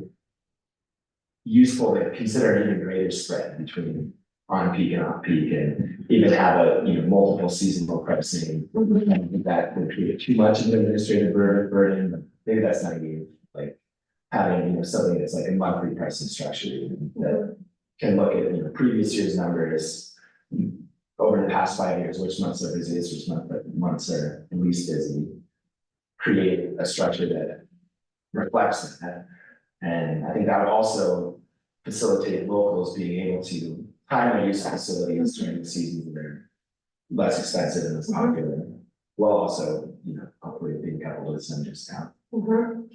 useful to consider an even greater spread between on peak and off peak and even have a, multiple seasonal pricing. Mhm. I think that would create too much of an administrative burden, but maybe that's not even like having, something that's like a monthly pricing structure that can look at, previous year's numbers over the past 5 years, which months are busiest, which months are least busy. Create a structure that reflects that. And I think that would also facilitate locals being able to time and use facilities during the seasons that are less expensive and less popular, while also, hopefully being coupled with some discount. Mhm.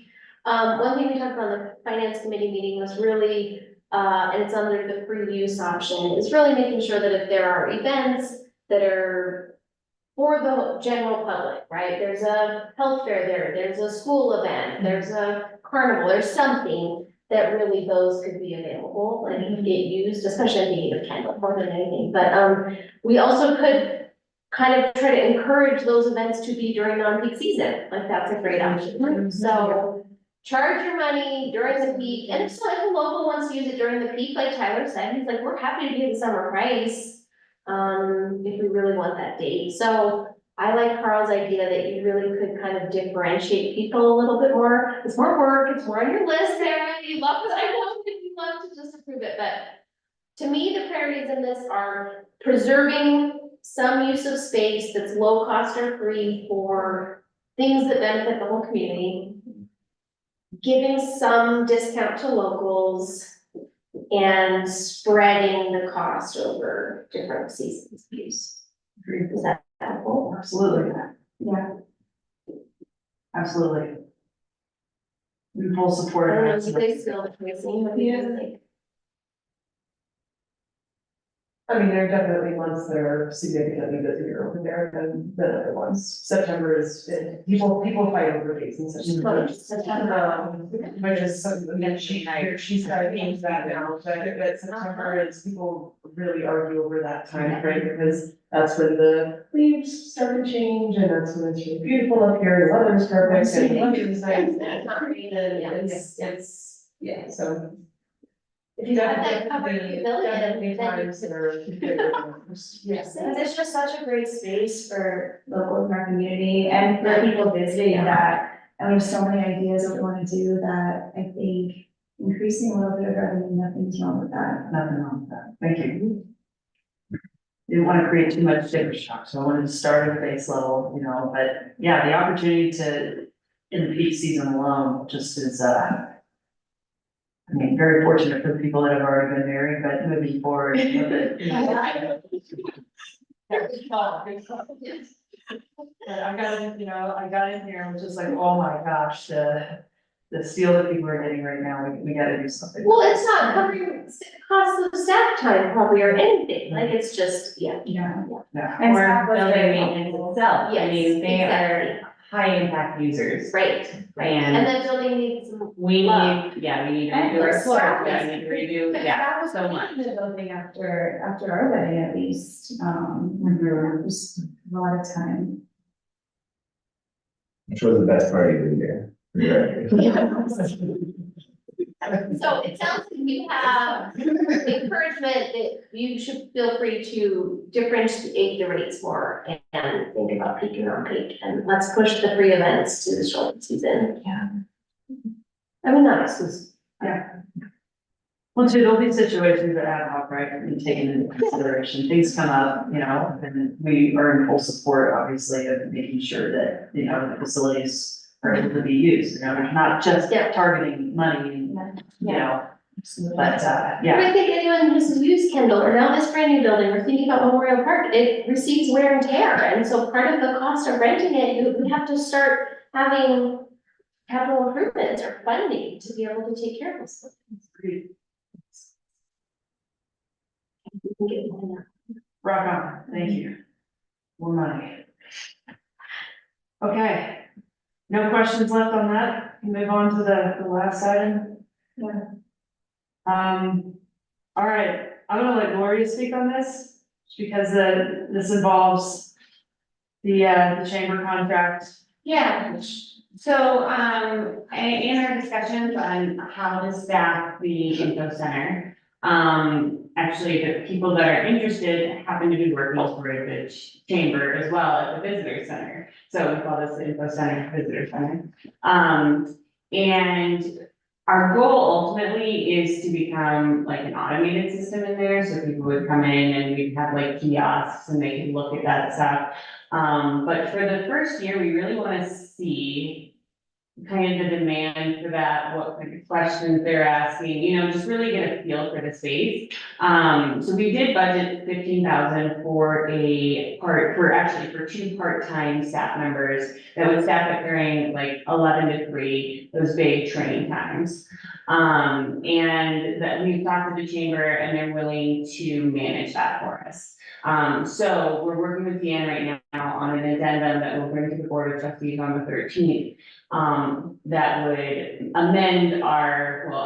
One thing we talked about in the finance committee meeting was really, and it's under the free use option, is really making sure that if there are events that are for the general public, right? There's a health fair there, there's a school event, there's a carnival, there's something that really those could be available and get used, especially at the end of Kendall more than anything. But, we also could kind of try to encourage those events to be during non-peak season, like that's a great option. So charge your money during the peak, and if so, if a local wants to use it during the peak, like Tyler said, he's like, we're happy to give the summer price. If we really want that date. So I like Carl's idea that you really could kind of differentiate people a little bit more. It's more work, it's more on your list, Sarah, you love it, I know, you love to just approve it, but to me, the priorities in this are preserving some use of space that's low cost or free for things that benefit the whole community. Giving some discount to locals and spreading the cost over different seasons of use. Is that helpful? Absolutely, Yeah. absolutely. In full support I of don't know, that. do they still missing what you guys think? I mean, there are definitely months that are significantly busier over there than other ones. September is, people fight over dates in September. Which is something that she's got to change that now, but September is, people really argue over that time frame because that's when the leaves start to change and that's when it's really beautiful up here, the weather's perfect and the weather's nice. Not raining, And yeah. yeah, so. If you have that covered Definitely pavilion, then times that are bigger. Yes, and it's just such a great space for locals in our community and for people visiting that. And we have so many ideas that we want to do that I think increasing a little bit of revenue, nothing's wrong with that. Nothing wrong with that, thank you. Didn't want to create too much sticker shock, so I wanted to start at base level, but yeah, the opportunity to, in the peak season alone, just is, I mean, very fortunate for the people that have already been married, but moving forward. But I got in, I got in here and was just like, oh my gosh, the steel that people are getting right now, we gotta do something. well, it's not covering costs of staff time probably or anything, like it's just, yeah. Yeah. Yeah. And Or staff was building very maintenance helpful. itself, I Yes, mean, they are exactly. high impact users. Right, and And then building needs some. we Love. need, yeah, we need to And redo our the floors, staff we was- need to redo, That yeah, was so much. the building after our wedding at least, just a lot of time. Which was the best party of the year. So it sounds like you have encouragement that you should feel free to differentiate the rates more and think about peak and non-peak, and let's push the free events to the short season. Yeah. I mean, not exclusive. Well, too, there'll be situations that ad hoc, right, and taken into consideration, things come up, and we are in full support, obviously, of making sure that, the facilities are able to be used, not just targeting money and, but, I yeah. think anyone who's used Kendall or now this brand new building, we're thinking about Memorial Park, it receives wear and tear, and so part of the cost of renting it, we have to start having capital improvements or funding to be able to take care of this. We can get behind that. Rock on, thank you. More money. Okay, no questions left on that, move on to the last item. Yeah. All right, I'm gonna let Gloria speak on this, because this involves the chamber contract. Yeah, so, in our discussions on how to staff the info center, actually, the people that are interested happen to be working for the chamber as well as the visitor center. So we call this the info center, visitor center. And our goal ultimately is to become like an automated system in there, so people would come in and we'd have like kiosks and they could look at that stuff. But for the first year, we really wanna see kind of the demand for that, what kind of questions they're asking, you know, just really get a feel for the space. So we did budget 15,000 for for two part-time staff members that would staff it during like 11 to 3, those big training times. And that we've talked to the chamber and they're willing to manage that for us. So we're working with Dan right now on an addendum that we'll bring to the board of trustees on the 13th. That would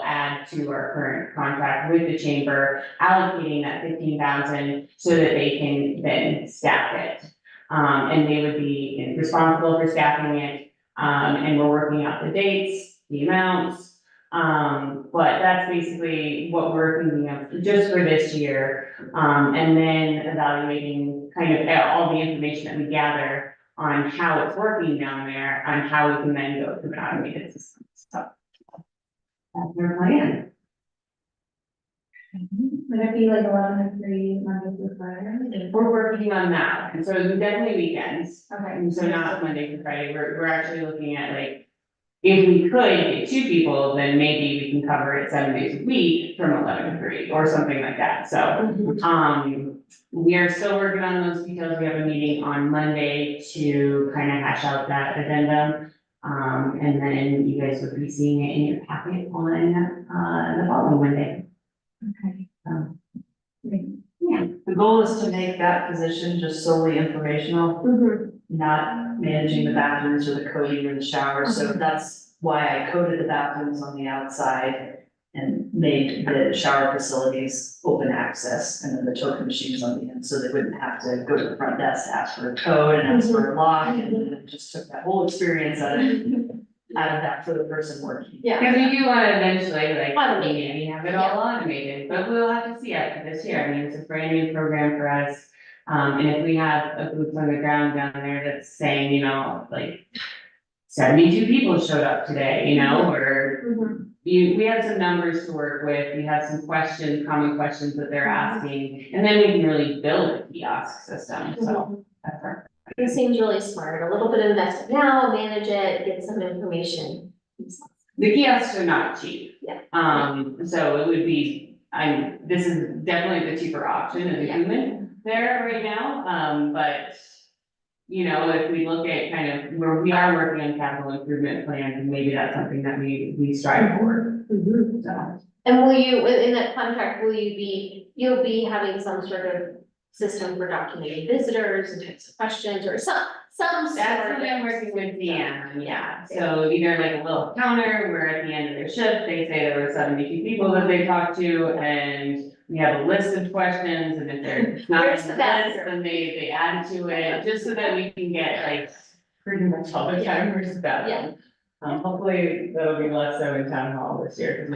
add to our current contract with the chamber, allocating that 15,000 so that they can then staff it. And they would be responsible for staffing it, and we're working out the dates, the amounts. But that's basically what we're thinking of just for this year. And then evaluating kind of all the information that we gather on how it's working down there, on how we can then go to an automated system. So that's our plan. Would it be like 11 to 3, Monday through Friday? We're working on that, and so definitely weekends, Okay. and so not Monday to Friday. We're actually looking at like, if we could get 2 people, then maybe we can cover it 7 days a week from 11 to 3 or something like that. So, we are still working on those details. We have a meeting on Monday to kind of hash out that addendum. And then you guys would be seeing it in your packet on, the following Monday. Okay. Yeah. The goal is to make that position just solely informational, not managing the bathrooms or the coding or the showers. So that's why I coded the bathrooms on the outside and made the shower facilities open access and then the token machines on the end, so they wouldn't have to go to the front desk to ask for a code and ask for a lock, and it just took that whole experience out of that for the person working. Yeah. Because we do want to eventually, like, Automate maybe have it all automated, but we'll have to see after this year. I mean, it's a brand new program for us. And if we have a boots on the ground down there that's saying, you know, like 72 people showed up today, you know, or we have some numbers to work with, we have some common questions that they're asking, and then we can really build a kiosk system, so that's our. It seems really smart, a little bit of investment now, manage it, get some information. The kiosks are not cheap. Yeah. So it would be, this is definitely the cheaper option as a human there right now, but. You know, if we look at kind of where we are working on capital improvement plans, and maybe that's something that we strive for. So. And will you, in that contract, you'll be having some sort of system for documenting visitors and types of questions or some That's sort what I'm of. working with Deanna, yeah, so either like a little counter where at the end of their shift, they say there were 72 people that they talked to, and we have a list of questions, and if they're not Where's in the the list, bathroom? then they add to it, just so that we can get like pretty much all the time where's the bathroom. Hopefully that'll be less so in town hall this year.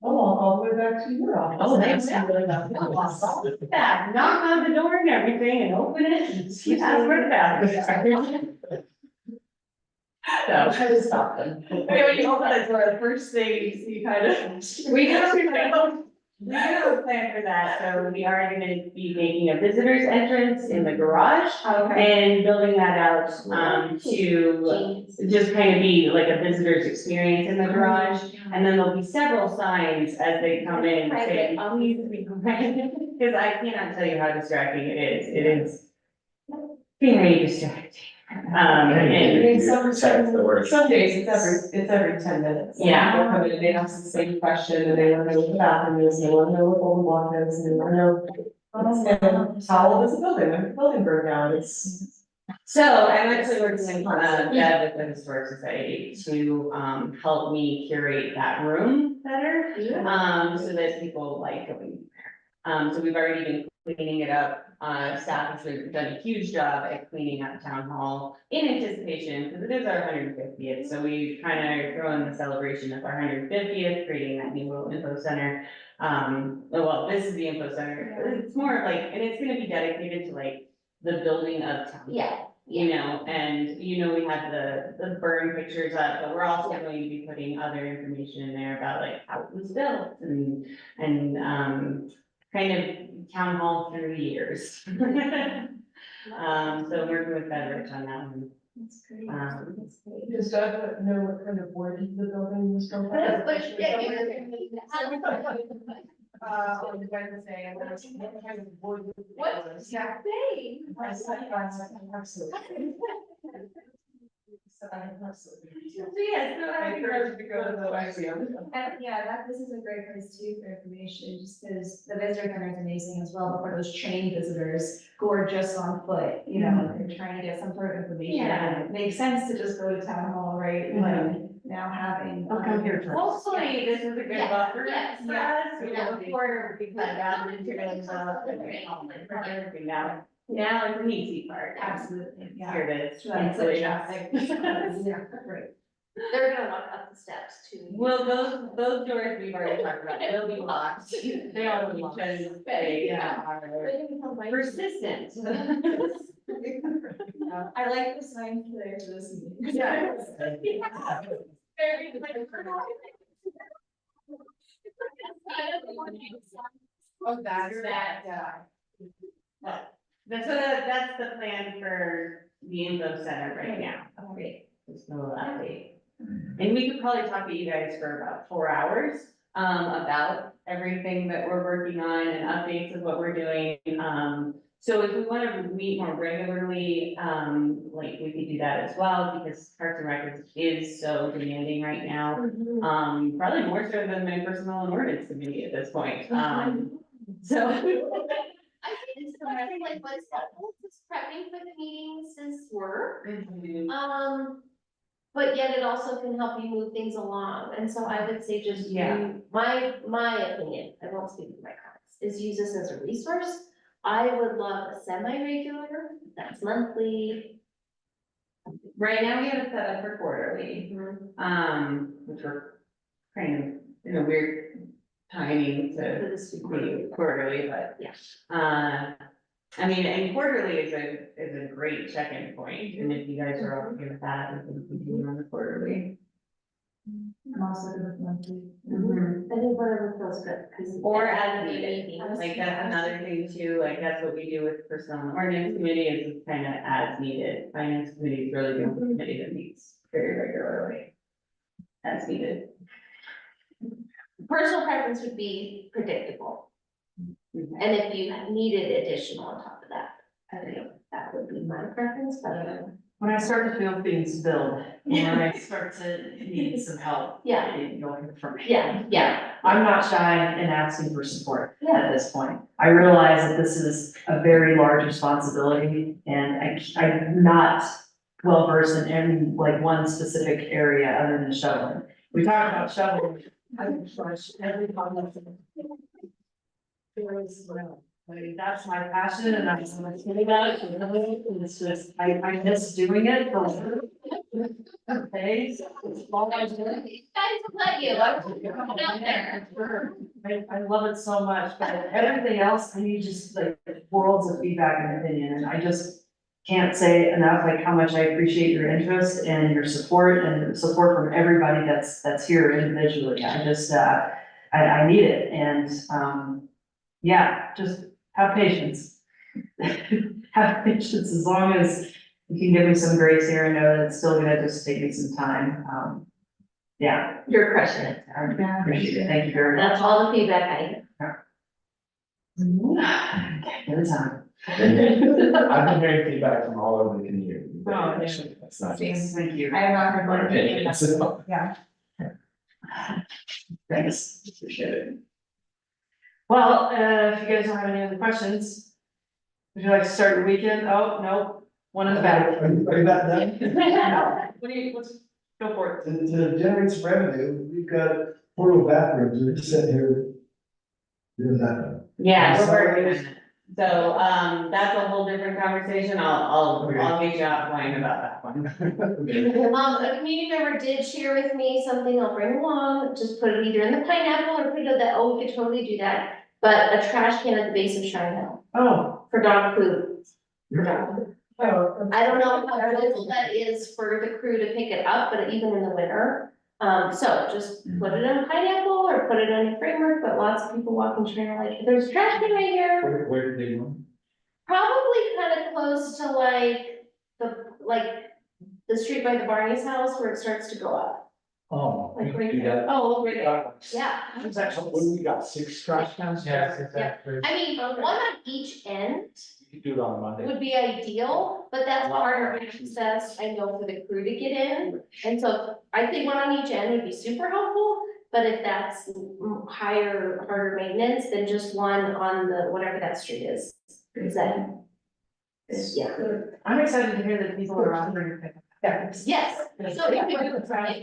Oh, all the way back to your office. Oh, thanks. Yeah, knock on the door and everything and open it and see ask where the bathroom is. So, I just stopped them. When you open that door, the first thing you see kind of. we do have a plan for that, so we are gonna be making a visitor's entrance in the garage and building that out, to just kind of be like a visitor's experience in the garage. And then there'll be several signs as they come in, saying, please be quiet, because I cannot tell you how distracting it is. It is very distracting. And Some days it's every 10 minutes. Yeah. They'll come in and they ask the same question, and they want to know what the bathroom is, and they want to know what the block is, and they want to know. And how old is the building, when the building burned down, it's So I'm actually working in, Deb with the Historic Society to, help me curate that room better. So that people like going there. So we've already been cleaning it up. Staff has done a huge job at cleaning up town hall in anticipation, because it is our 150th. So we kind of throw in the celebration of our 150th, creating that new little info center. Well, this is the info center. It's more of like, and it's gonna be dedicated to like the building of town. Yeah, You know, and we have the burn pictures up, but we're also going to be putting other information in there about like how it was built and kind of town hall through the years. So working with Beverage on that one. That's great. That's great. Does Doug know what kind of wood the building was built on? On Wednesday, and there's what kind of wood it was. Yeah. Hey. I said, I have some. So I have some. I encourage you to go to the museum. This is a great place too for information, just because the visitor center is amazing as well, but for those trained visitors who are just on foot, you know, they're trying to get some sort of information. Yeah. It makes sense to just go to town hall, right? Like now having. I'll come here first. Hopefully, this is a good Yeah, buffer yes, for yeah, us, yeah. before we cut down into everything now it's an easy part. Absolutely, yeah. Here it is. That's Thankfully. traffic. Yeah, right. They're gonna walk up the steps too. Well, those doors we've already talked about, they'll be locked. They are locked. Because they are persistent. I like the sign today for this meeting. Yes. Oh, that's that, yeah. That's the plan for the info center right now. Great. Just a little update. And we could probably talk to you guys for about 4 hours, about everything that we're working on and updates of what we're doing. So if we want to meet more regularly, like we could do that as well, because Parks and Records is so demanding right now. Probably more so than my personal and ordinance committee at this point. So. I think it's something like what's helpful, is prepping for the meetings is work. But yet it also can help you move things along, and so I would say just Yeah. my opinion, I won't speak for my colleagues, is use this as a resource. I would love a semi-regular, that's monthly. Right now, we have it set up for quarterly, which we're kind of in a weird timing For to this week. be quarterly, but. Yeah. I mean, and quarterly is a great check-in point, and if you guys are okay with that, we can continue on the quarterly. I'm also good with monthly. I think whatever feels good, because. Or as needed, like that's another thing too, like that's what we do with personal and ordinance committee, is kind of as needed. Finance committee is really the only committee that meets very regularly. As needed. Personal preference would be predictable, and if you needed additional on top of that, I think that would be my preference, but. When I start to feel things build, when I start to need some help. Yeah. You'll hear from me. Yeah. I'm not shy in asking for support at this point. I realize that this is a very large responsibility, and I'm not well versed in any, like, one specific area other than shoveling. We talk about shoveling, I can flush every problem. That's my passion, and I'm so much about it, and it's just, I miss doing it for days. It's all I do. Guys will let you, I'm out there. I love it so much, but everything else, I need just like worlds of feedback and opinion, and I just can't say enough, like, how much I appreciate your interest and your support and support from everybody that's here individually. I just, I need it, and, yeah, just have patience. Have patience, as long as you can give me some grace here, and know that it's still gonna just take me some time. Yeah, You're crushing it. I appreciate it, thank you very much. That's all the feedback I get. Okay, good time. I've been hearing feedback from all over the community. Oh, yeah. Actually, that's not just Thank you. I have not heard my one. opinion, so Yeah. Thanks. appreciate it. Well, if you guys don't have any other questions, would you like to start your weekend? Oh, no, One in the back. Are you not done? Go for it. To generate some revenue, we've got portable bathrooms, we're just sitting here doing nothing. Yeah, we're So- working on it. So, that's a whole different conversation. I'll get you offline about that one. A community member did share with me something I'll bring along, just put it either in the pineapple or put it at the, oh, we could totally do that. But a trash can at the base of Shrine Hill Oh, for dog food. For dog food. Oh, I don't know how helpful that is for the crew to pick it up, but even in the winter. So just put it in a pineapple or put it in a framework, but lots of people walking trail like, there's a trash can right here. Where did they go? Probably kind of close to the street by the Barney's house where it starts to go up. Oh. Like right you there. got- Oh, right there. Yeah. What do we got, 6 trash cans? Yeah. I mean, one on each end You can do it on Monday. would be ideal, but that's part of access, I know, for the crew to get in. And so I think one on each end would be super helpful, but if that's harder maintenance, then just one on the, whatever that street is. Is that? Yeah. I'm excited to hear that people are offering pickup. Yes, so if you put the trash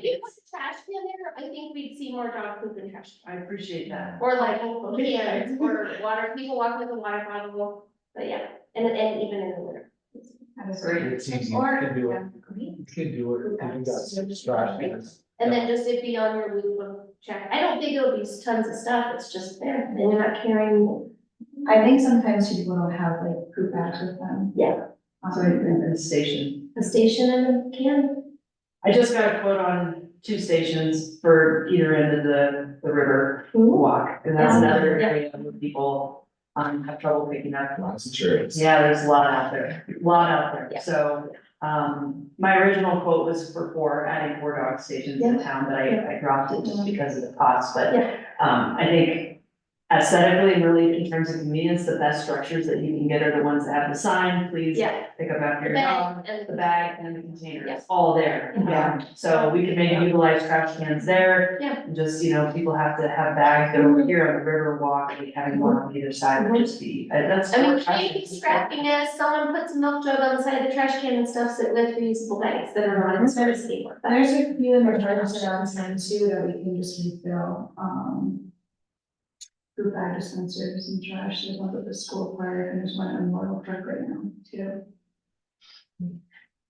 can there, I think we'd see more dog poop and trash. I appreciate that. Or like cans or water, people walking with a water bottle, but yeah, and even in the winter. It's easy, you Or- can do it, you can do it, and you got 6 trash cans. And then just it be on your loop of check. I don't think it'll be tons of stuff, it's just there, and you're not carrying. I think sometimes people don't have like poop bags with them. Yeah. So in the station. A station and a can. I just got a quote on 2 stations for either end of the river walk, and that's another area where people have trouble picking up. Lots of trees. Yeah, there's a lot out there, Yeah. so, my original quote was for 4, adding 4 dog stations in town, but I dropped it just because of the cost, but, Yeah. I think aesthetically, really, in terms of convenience, the best structures that you can get are the ones that have the sign, please Yeah. pick up after The your dog. bag and The bag and the container, Yeah. it's all there. Yeah. So we could maybe utilize trash cans there. Yeah. And just, people have to have bags, but over here on the river walk, like having one on either side would just be, that's. I mean, maybe scrappiness, someone puts a milk jug on the side of the trash can and stuffs it with reusable bags that are not in service anymore. But- There's a few in the register around town too that we can just refill, food bag dispensers and trash, there's one at the school park and there's one in Memorial Park right now too.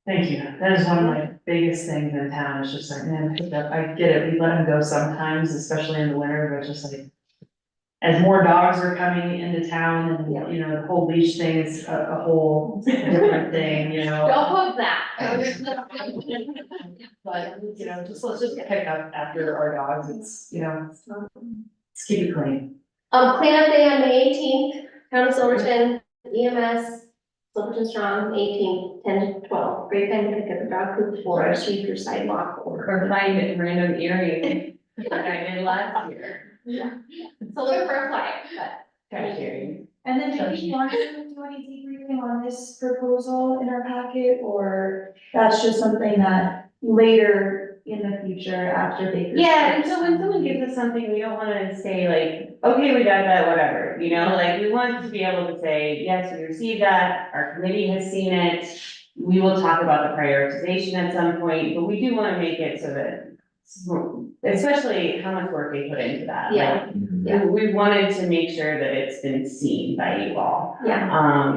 Thank you. That is one of my biggest things in town, is just like, man, pick up, I get it, we let them go sometimes, especially in the winter, but just like. As more dogs are coming into town and, the whole leash thing is a whole different thing, Don't poke that. But, let's just pick up after our dogs, it's, let's keep it clean. Cleanup day on May 18th, Town of Silverton, EMS, Silverton Strong, 18th, 10 to 12. Great time to pick up a dog poop or sweep your sidewalk or. Or find it random area, like I did last year. So look for a flyer, but. Trash area. And then do we want to do any debriefing on this proposal in our packet, or that's just something that later in the future after Baker's? Yeah, and so when someone gives us something, we don't wanna say like, okay, we got that, whatever, like, we want to be able to say, yes, we received that, our committee has seen it. We will talk about the prioritization at some point, but we do wanna make it so that, especially how much work they put into that. Yeah. Like, we wanted to make sure that it's been seen by you all. Yeah.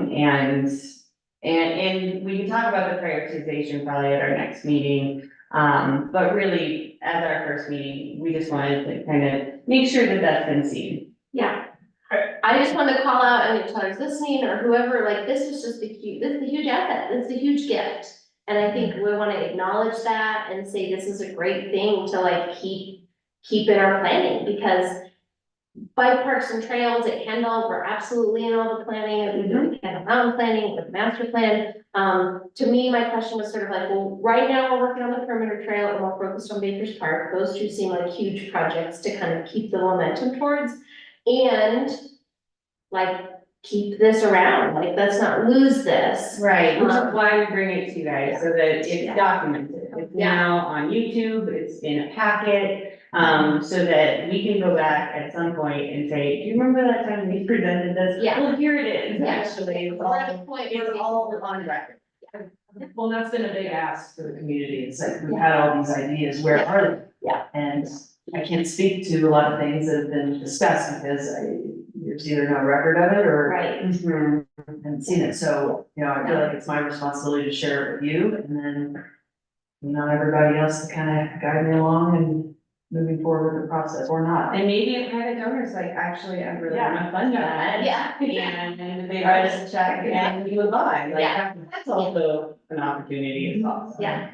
And we can talk about the prioritization probably at our next meeting. But really, at our first meeting, we just wanted to kind of make sure that that's been seen. Yeah. I just wanted to call out, and if Tyler's listening or whoever, like, this is just this is a huge asset, this is a huge gift. And I think we wanna acknowledge that and say this is a great thing to like keep in our planning, because bike parks and trails at Kendall, we're absolutely in all the planning, and we do the Kendall Mountain planning with the master plan. To me, my question was sort of like, well, right now we're working on the perimeter trail and we're focused on Baker's Park. Those 2 seem like huge projects to kind of keep the momentum towards. And like, keep this around, like, let's not lose this. Right, which is why we bring it to you guys, so that it's documented. It's Yeah. now on YouTube, it's in a packet, so that we can go back at some point and say, do you remember that time we presented this? Yeah. Well, here it is, Yeah. actually, it's We're at all, the point it's where we. all on record. Well, that's been a big ask for the community. It's like, we've had all these ideas, where are they? Yeah. And I can't speak to a lot of things that have been discussed because there's either no record of it or Right, I haven't seen it. So, you know, I feel like it's my responsibility to share it with you and then, you know, everybody else to kind of guide me along and moving forward with the process or not. And maybe a private donor's like, actually, I really wanna fund that. yeah. And they write us a check and we move on, like, Yeah. that's also an opportunity as well. so. Yeah.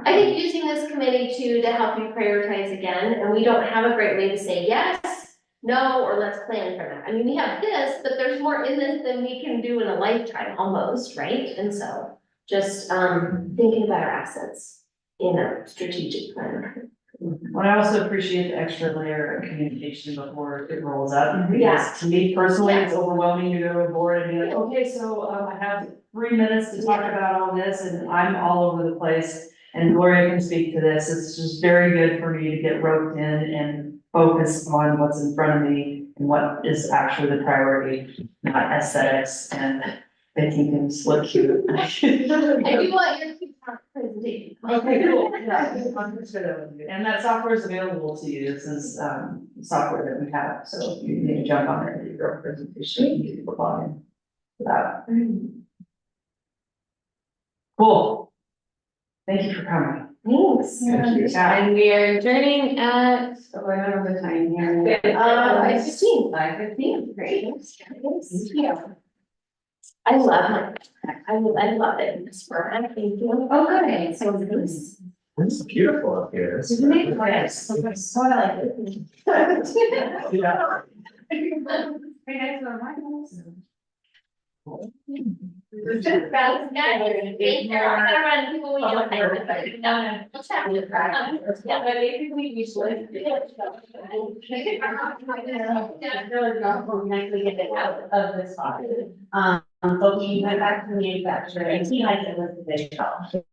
I think using this committee too to help you prioritize again, and we don't have a great way to say yes, no, or let's plan for that. I mean, we have this, but there's more in this than we can do in a lifetime almost, right? And so just thinking about our assets in a strategic plan. Well, I also appreciate the extra layer of communication before it rolls up. Yeah. Because to me personally, it's overwhelming to go to a board and be like, okay, so I have 3 minutes to talk about all this and I'm all over the place. And Gloria can speak to this. It's just very good for me to get roped in and focus on what's in front of me and what is actually the priority, not aesthetics and making things look cute. I do want your presentation. Okay, cool, yeah, and that software is available to you, this is, software that we have, so if you need to jump on there and do your presentation, you can log in for that. Cool. Thank you for coming. Thanks. Thank you. And we are adjourning at, oh, I don't know the time here. 5:15. 5:15, great. I love I love it, Ms. Moran, thank you. Oh, good, so this. It's beautiful up here. It's- Isn't it? Yes. So I like it. Yeah. Very nice for my house. Guys, take care. I gotta run, people we don't know. We'll chat with you. Yeah, but maybe we usually. Nicely get it out of this spot. But we went back to the manufacturer and he likes it with the digital.